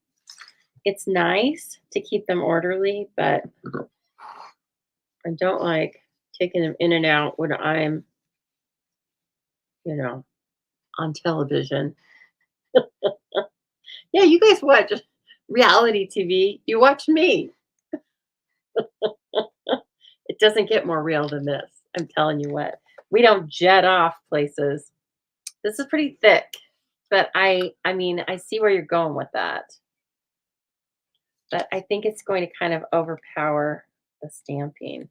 It's nice to keep them orderly, but I don't like taking them in and out when I'm, you know, on television. Yeah, you guys watch reality TV. You watch me. It doesn't get more real than this. I'm telling you what. We don't jet off places. This is pretty thick, but I mean, I see where you're going with that. But I think it's going to kind of overpower the stamping.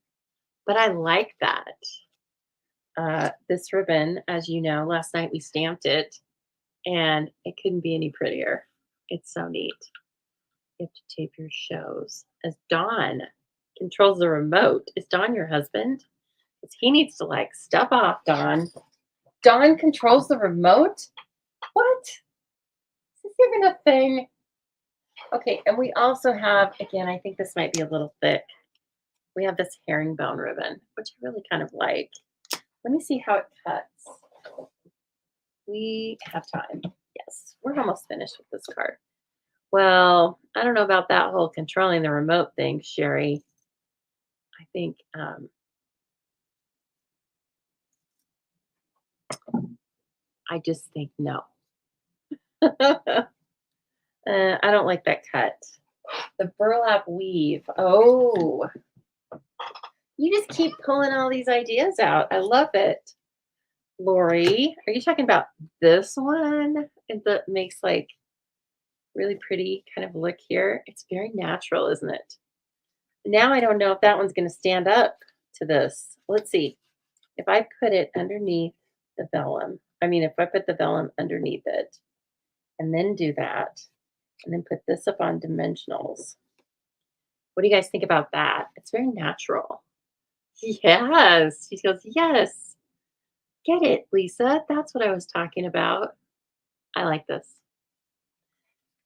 But I like that. This ribbon, as you know, last night we stamped it and it couldn't be any prettier. It's so neat. You have to tape your shows. As Don controls the remote. Is Don your husband? Because he needs to like step off, Don. Don controls the remote? What? Is this even a thing? Okay, and we also have, again, I think this might be a little thick. We have this herringbone ribbon, which I really kind of like. Let me see how it cuts. We have time. Yes, we're almost finished with this card. Well, I don't know about that whole controlling the remote thing, Sherry. I think I just think no. I don't like that cut. The burlap weave. Oh, you just keep pulling all these ideas out. I love it. Lori, are you talking about this one? That makes like really pretty kind of look here. It's very natural, isn't it? Now I don't know if that one's going to stand up to this. Let's see. If I put it underneath the vellum, I mean, if I put the vellum underneath it and then do that, and then put this up on dimensionals, what do you guys think about that? It's very natural. Yes. She goes, yes. Get it, Lisa. That's what I was talking about. I like this.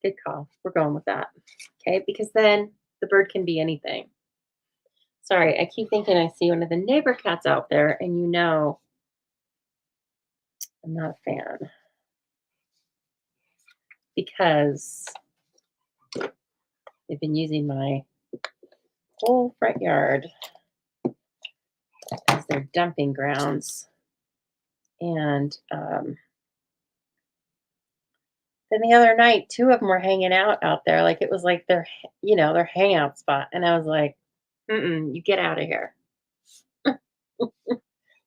Good call. We're going with that. Okay. Because then the bird can be anything. Sorry, I keep thinking I see one of the neighbor cats out there, and I'm not a fan because they've been using my whole front yard as their dumping grounds. And then the other night, two of them were hanging out there, like it was like their hangout spot. And I was like, "Mm-mm, you get out of here." The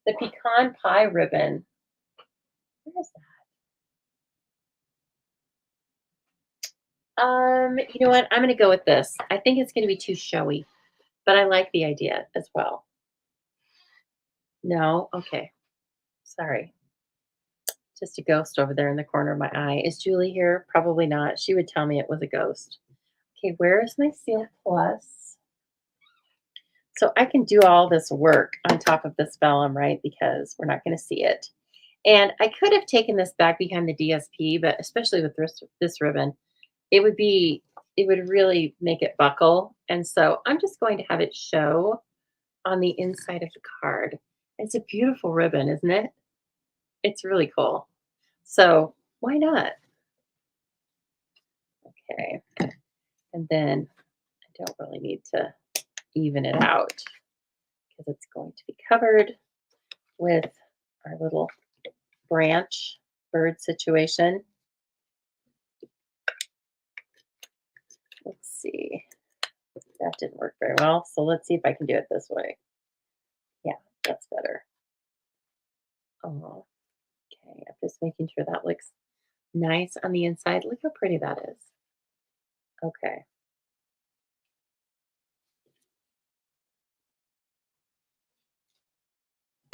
pecan pie ribbon. Where is that? You know what? I'm gonna go with this. I think it's gonna be too showy, but I like the idea as well. No, okay. Sorry. Just a ghost over there in the corner of my eye. Is Julie here? Probably not. She would tell me it was a ghost. Okay, where is my Seal Plus? So I can do all this work on top of this vellum, right? Because we're not going to see it. And I could have taken this back behind the DSP, but especially with this ribbon, it would really make it buckle. And so I'm just going to have it show on the inside of the card. It's a beautiful ribbon, isn't it? It's really cool. So why not? Okay. And then I don't really need to even it out because it's going to be covered with our little branch bird situation. Let's see. That didn't work very well. So let's see if I can do it this way. Yeah, that's better. Oh, okay. I'm just making sure that looks nice on the inside. Look how pretty that is. Okay.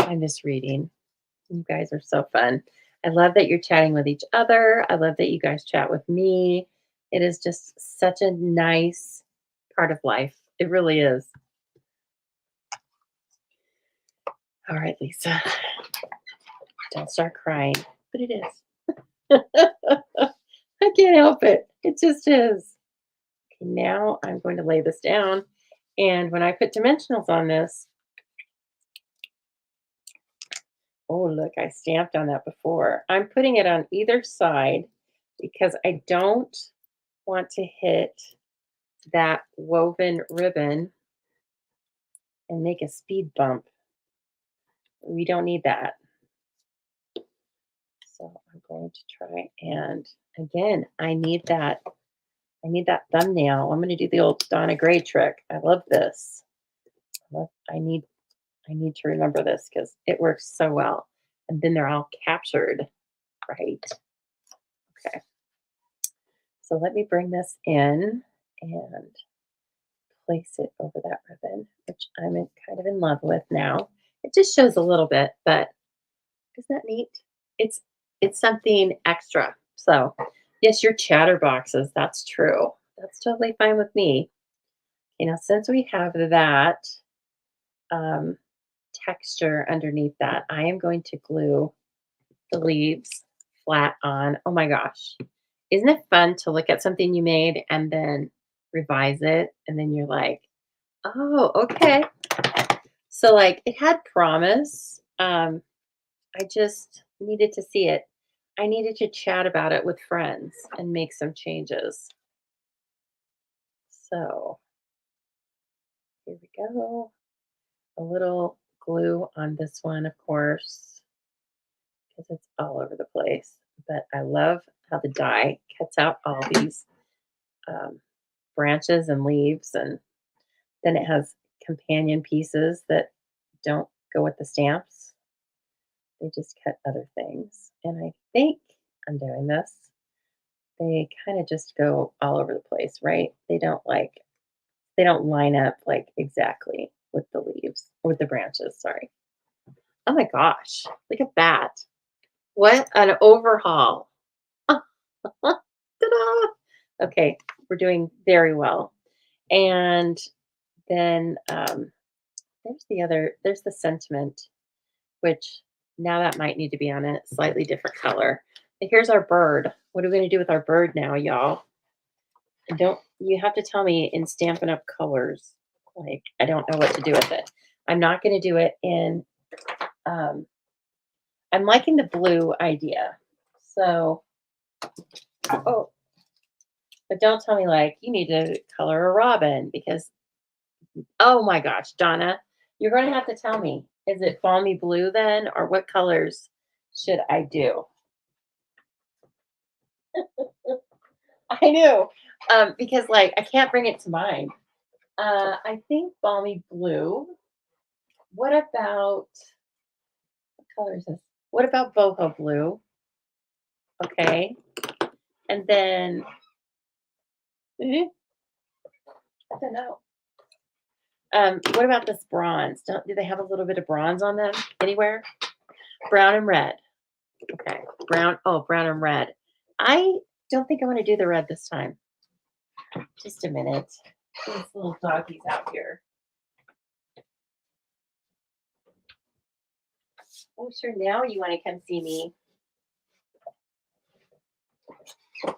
I miss reading. You guys are so fun. I love that you're chatting with each other. I love that you guys chat with me. It is just such a nice part of life. It really is. All right, Lisa, don't start crying, but it is. I can't help it. It just is. Okay, now I'm going to lay this down. And when I put dimensionals on this, oh, look, I stamped on that before. I'm putting it on either side because I don't want to hit that woven ribbon and make a speed bump. We don't need that. So I'm going to try and again, I need that thumbnail. I'm going to do the old Donna Gray trick. I love this. I need I need to remember this because it works so well. And then they're all captured, right? Okay. So let me bring this in and place it over that ribbon, which kind of in love with now. It just shows a little bit, but isn't that neat? It's it's something extra. So yes, your chatterboxes, that's true. That's totally fine with me. Since we have that um, texture underneath that, I am going to glue the leaves flat on. Oh my gosh. Isn't it fun to look at something you made and then revise it? And then you're like, oh, okay. So, like, it had promise. I just needed to see it. I needed to chat about it with friends and make some changes. So, here we go. A little glue on this one, of course, because it's all over the place. But I love how the die cuts out all these um, branches and leaves, and then it has companion pieces that don't go with the stamps. They just cut other things. And I think I'm doing this. They kind of just go all over the place, right? They don't line up like exactly with the leaves, with the branches, sorry. Oh my gosh, look at that. What an overhaul. Ta-da! Okay, we're doing very well. And then there's the sentiment, which now that might need to be on a slightly different color. But here's our bird. What are we going to do with our bird now, y'all? And don't you have to tell me in Stampin' Up colors. Like, I don't know what to do with it. I'm not going to do it in, um, I'm liking the blue idea. So, oh, but don't tell me like you need to color a robin because, oh my gosh, Donna, you're going to have to tell me. Is it balmy blue then, or what colors should I do? I knew, because like I can't bring it to mind. I think balmy blue. What about what color is this? What about boho blue? Okay, and then I don't know. What about this bronze? Do they have a little bit of bronze on them anywhere? Brown and red. Okay, brown. Oh, brown and red. I don't think I want to do the red this time. Just a minute. These little doggies out here. Oh, sure. Now you want to come see me.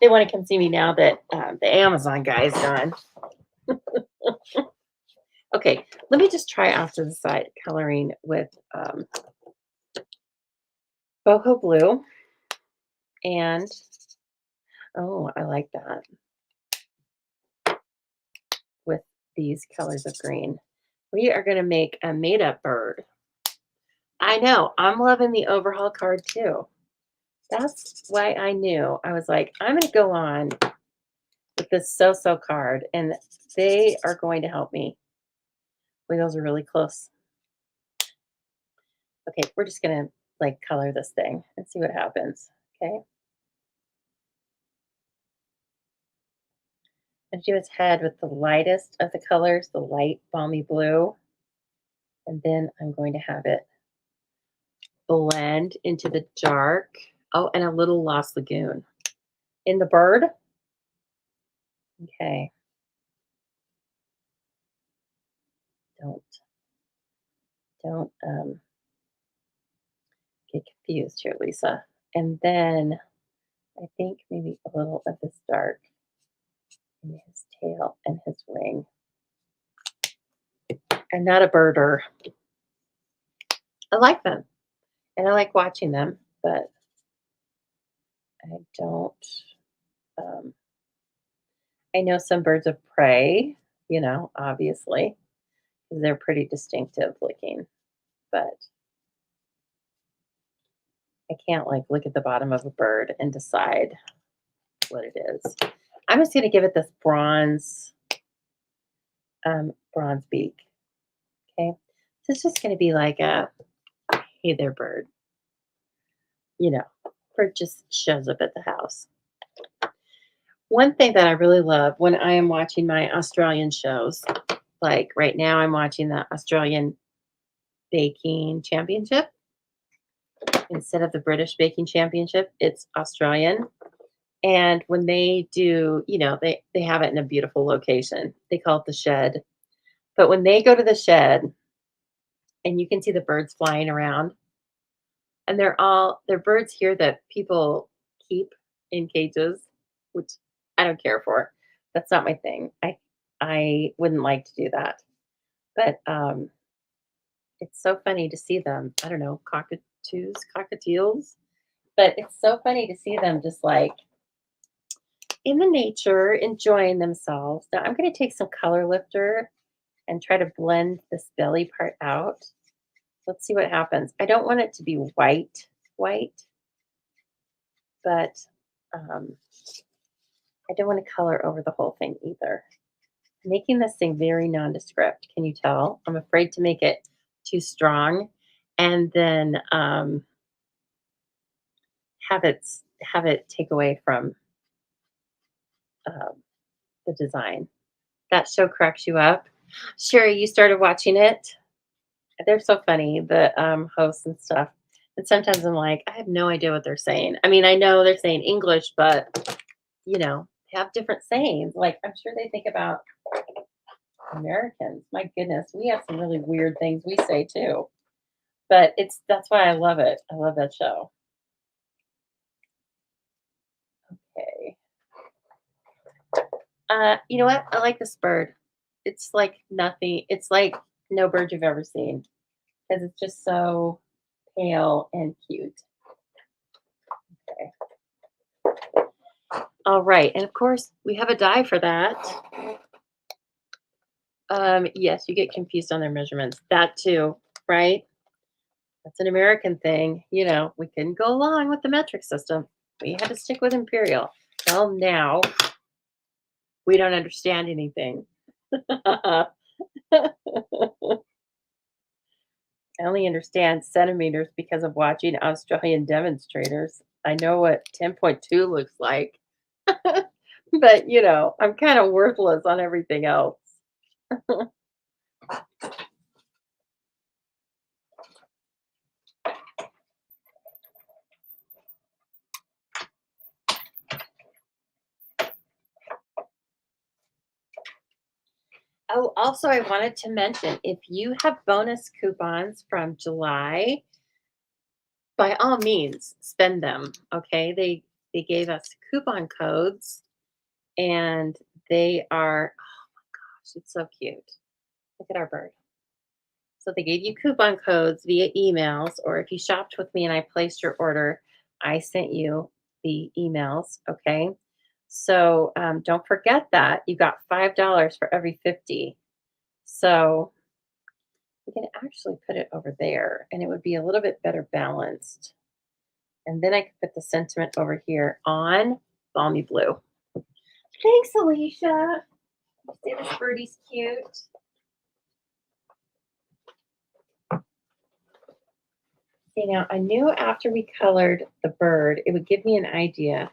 They want to come see me now that the Amazon guy is done. Okay, let me just try off to the side coloring with boho blue and oh, I like that with these colors of green. We are going to make a made up bird. I know, I'm loving the overhaul card too. That's why I knew. I was like, I'm going to go on with this so card, and they are going to help me. Boy, those are really close. Okay, we're just going to like color this thing and see what happens. Okay. And do his head with the lightest of the colors, the light balmy blue. And then I'm going to have it blend into the dark. Oh, and a little Lost Lagoon in the bird. Okay. Don't get confused here, Lisa. And then I think maybe a little of this dark in his tail and his wing. I'm not a birder. I like them and I like watching them, but I don't. Um, I know some birds of prey, obviously, because they're pretty distinctive looking, but I can't like look at the bottom of a bird and decide what it is. I'm just gonna give it this bronze beak. Okay. So it's just gonna be like a hey there, bird. Bird just shows up at the house. One thing that I really love when I am watching my Australian shows, like right now I'm watching the Australian Baking Championship. Instead of the British Baking Championship, it's Australian. And when they do, they have it in a beautiful location. They call it the shed. But when they go to the shed and you can see the birds flying around, and they're birds here that people keep in cages, which I don't care for. That's not my thing. I wouldn't like to do that. But it's so funny to see them. I don't know, cockatiels. But it's so funny to see them just like in the nature, enjoying themselves. Now I'm going to take some color lifter and try to blend this belly part out. Let's see what happens. I don't want it to be white, but I don't want to color over the whole thing either. I'm making this thing very nondescript. Can you tell? I'm afraid to make it too strong. And then have it take away from um, the design. That show cracks you up. Sherry, you started watching it. They're so funny, the hosts and stuff. And sometimes I'm like, I have no idea what they're saying. I mean, I know they're saying English, but they have different sayings. Like I'm sure they think about Americans. My goodness, we have some really weird things we say too. But that's why I love it. I love that show. Okay. You know what? I like this bird. It's like nothing. It's like no bird you've ever seen because it's just so pale and cute. Okay. All right. And of course, we have a die for that. Yes, you get confused on their measurements. That too, right? That's an American thing. We couldn't go along with the metric system. We had to stick with imperial. Well, now we don't understand anything. I only understand centimeters because of watching Australian demonstrators. I know what 10.2 looks like, but I'm kind of worthless on everything else. Oh, also, I wanted to mention if you have bonus coupons from July, by all means, spend them. Okay, they gave us coupon codes, and they are. Oh my gosh, it's so cute. Look at our bird. So they gave you coupon codes via emails, or if you shopped with me and I placed your order, I sent you the emails. Okay. So don't forget that you got $5 for every 50. So we can actually put it over there and it would be a little bit better balanced. And then I could put the sentiment over here on Balmy Blue. Thanks, Alicia. See, this birdie's cute. Now I knew after we colored the bird, it would give me an idea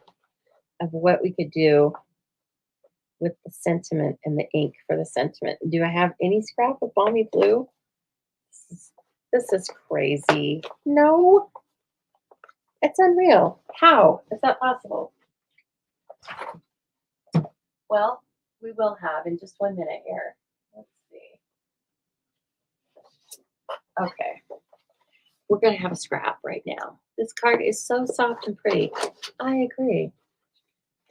of what we could do with the sentiment and the ink for the sentiment. Do I have any scrap of Balmy Blue? This is crazy. No, it's unreal. How is that possible? Well, we will have in just 1 minute here. Let's see. Okay. We're going to have a scrap right now. This card is so soft and pretty. I agree.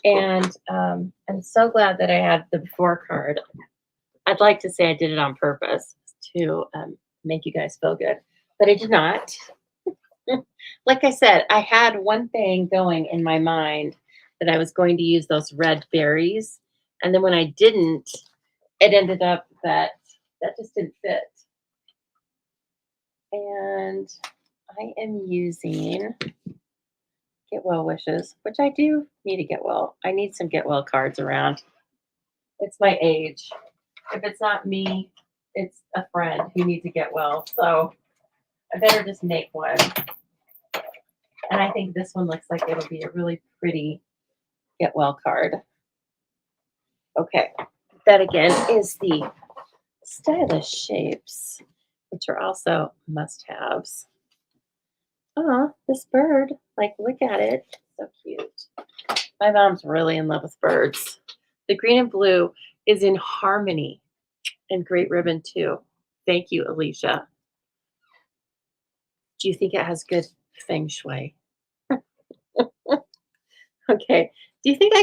And I'm so glad that I had the before card. I'd like to say I did it on purpose to make you guys feel good, but I did not. Like I said, I had one thing going in my mind that I was going to use those red berries. And then when I didn't, it ended up that just didn't fit. And I am using Get Well wishes, which I do need to get well. I need some Get Well cards around. It's my age. If it's not me, it's a friend who needs to get well. So I better just make one. And I think this one looks like it'll be a really pretty Get Well card. Okay. That again is the stylish shapes, which are also must-haves. Oh, this bird, like, look at it. So cute. My mom's really in love with birds. The green and blue is in harmony and great ribbon too. Thank you, Alicia. Do you think it has good feng shui? Okay. Do you think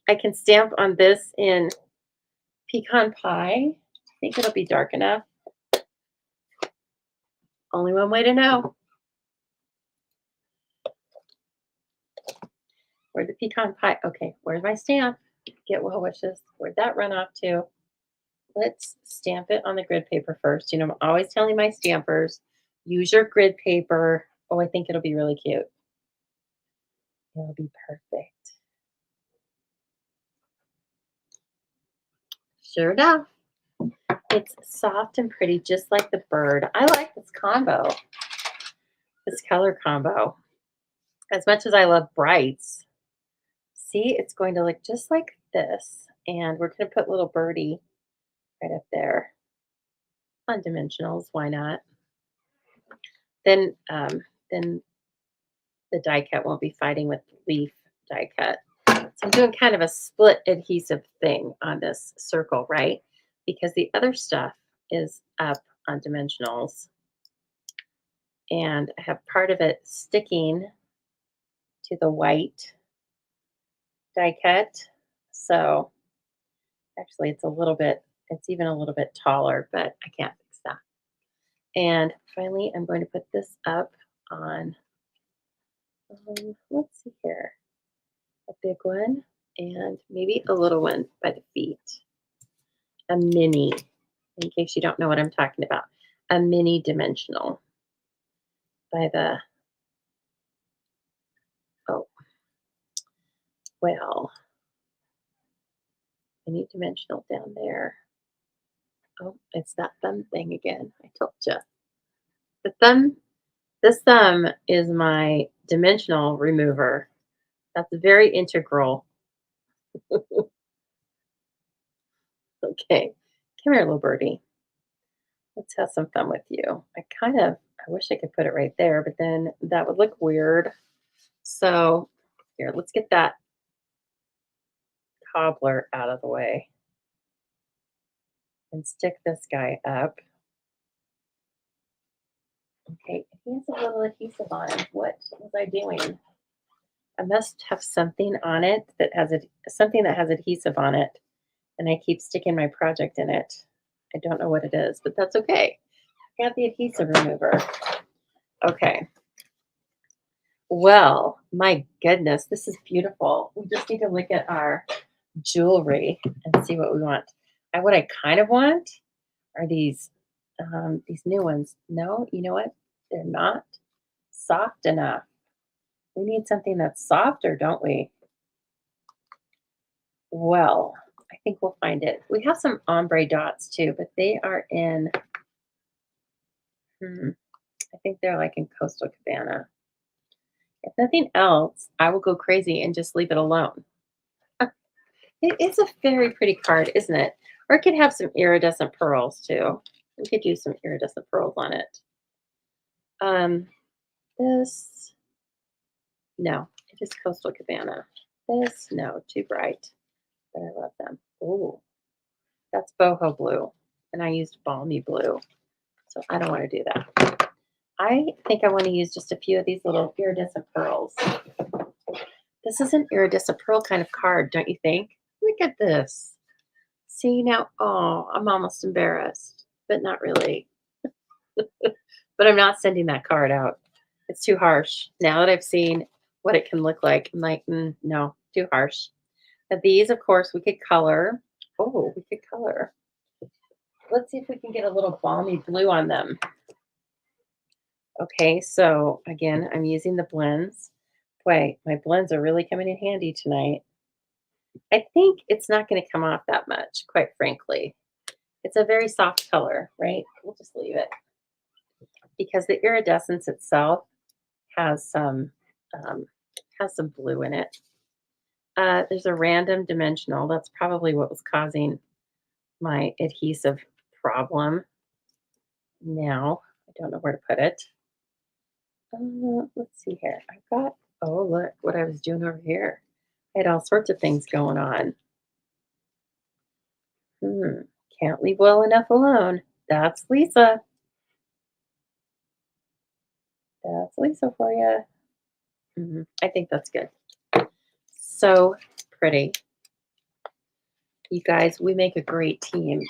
I can stamp on this in pecan pie? Do you think it'll be dark enough? Only one way to know. Where'd the pecan pie? Okay, where's my stamp? Get Well wishes. Where'd that run off to? Let's stamp it on the grid paper first. I'm always telling my stampers, use your grid paper. Oh, I think it'll be really cute. It'll be perfect. Sure enough. It's soft and pretty, just like the bird. I like this combo, this color combo. As much as I love brights, see, it's going to look just like this. And we're going to put little birdie right up there on dimensionals. Why not? Then the die cut won't be fighting with the leaf die cut. So I'm doing kind of a split adhesive thing on this circle, right? Because the other stuff is up on dimensionals and I have part of it sticking to the white die cut. So actually it's even a little bit taller, but I can't fix that. And finally, I'm going to put this up on, let's see here, a big one and maybe a little one by the feet. A mini, in case you don't know what I'm talking about, a mini dimensional by the, oh, well, mini dimensional down there. Oh, it's that thumb thing again. I told you. The thumb, this thumb is my dimensional remover. That's very integral. Okay, come here, little birdie. Let's have some fun with you. I wish I could put it right there, but then that would look weird. So here, let's get that cobbler out of the way and stick this guy up. Okay, he has a little adhesive on him. What was I doing? I must have something on it that has something that has adhesive on it, and I keep sticking my project in it. I don't know what it is, but that's okay. I got the adhesive remover. Okay. Well, my goodness, this is beautiful. We just need to look at our jewelry and see what we want. What I kind of want are these new ones. No, you know what? They're not soft enough. We need something that's softer, don't we? Well, I think we'll find it. We have some ombre dots too, but they are in, hmm, I think they're like in Coastal Cabana. If nothing else, I will go crazy and just leave it alone. It is a very pretty card, isn't it? Or it could have some iridescent pearls too. We could use some iridescent pearls on it. Um, this, no, it is Coastal Cabana. This, no, too bright, but I love them. Ooh, that's boho blue, and I used balmy blue, so I don't want to do that. I think I want to use just a few of these little iridescent pearls. This is an iridescent pearl kind of card, don't you think? Look at this. See now, oh, I'm almost embarrassed, but not really. But I'm not sending that card out. It's too harsh. Now that I've seen what it can look like, I'm like, no, too harsh. Now these, of course, we could color. Oh, we could color. Let's see if we can get a little balmy blue on them. Okay, so again, I'm using the blends. Boy, my blends are really coming in handy tonight. I think it's not going to come off that much, quite frankly. It's a very soft color, right? We'll just leave it because the iridescence itself has some um, has some blue in it. There's a random dimensional. That's probably what was causing my adhesive problem. Now I don't know where to put it. Let's see here. I've got, oh, look what I was doing over here. I had all sorts of things going on. Hmm. Can't leave well enough alone. That's Lisa. That's Lisa for you. I think that's good. So pretty. You guys, we make a great team.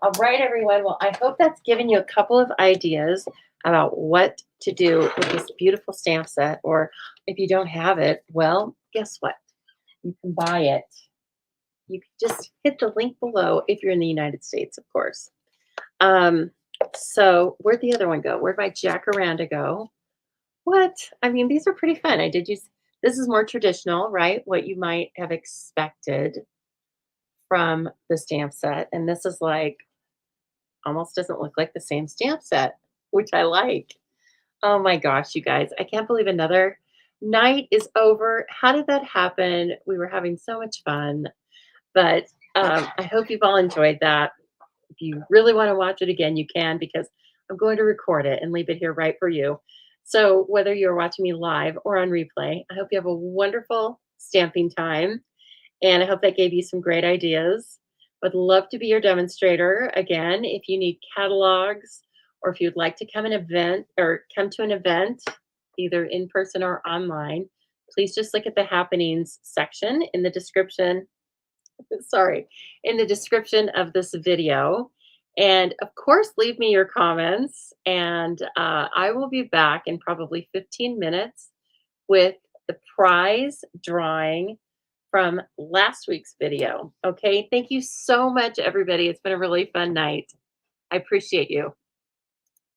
All right, everyone. Well, I hope that's given you a couple of ideas about what to do with this beautiful stamp set. Or if you don't have it, well, guess what? You can buy it. You can just hit the link below if you're in the United States, of course. So where'd the other one go? Where'd my jacaranda go? What? I mean, these are pretty fun. I did use, this is more traditional, right? What you might have expected from the stamp set. And this is like, almost doesn't look like the same stamp set, which I like. Oh my gosh, you guys, I can't believe another. Night is over. How did that happen? We were having so much fun, but I hope you've all enjoyed that. If you really want to watch it again, you can because I'm going to record it and leave it here right for you. So, whether you're watching me live or on replay, I hope you have a wonderful stamping time. And I hope that gave you some great ideas. Would love to be your demonstrator. Again, if you need catalogs or if you'd like to come an event or come to an event, either in person or online, please just look at the happenings section in the description. Sorry, in the description of this video. And of course, leave me your comments. And I will be back in probably 15 minutes with the prize drawing from last week's video. Okay, thank you so much, everybody. It's been a really fun night. I appreciate you.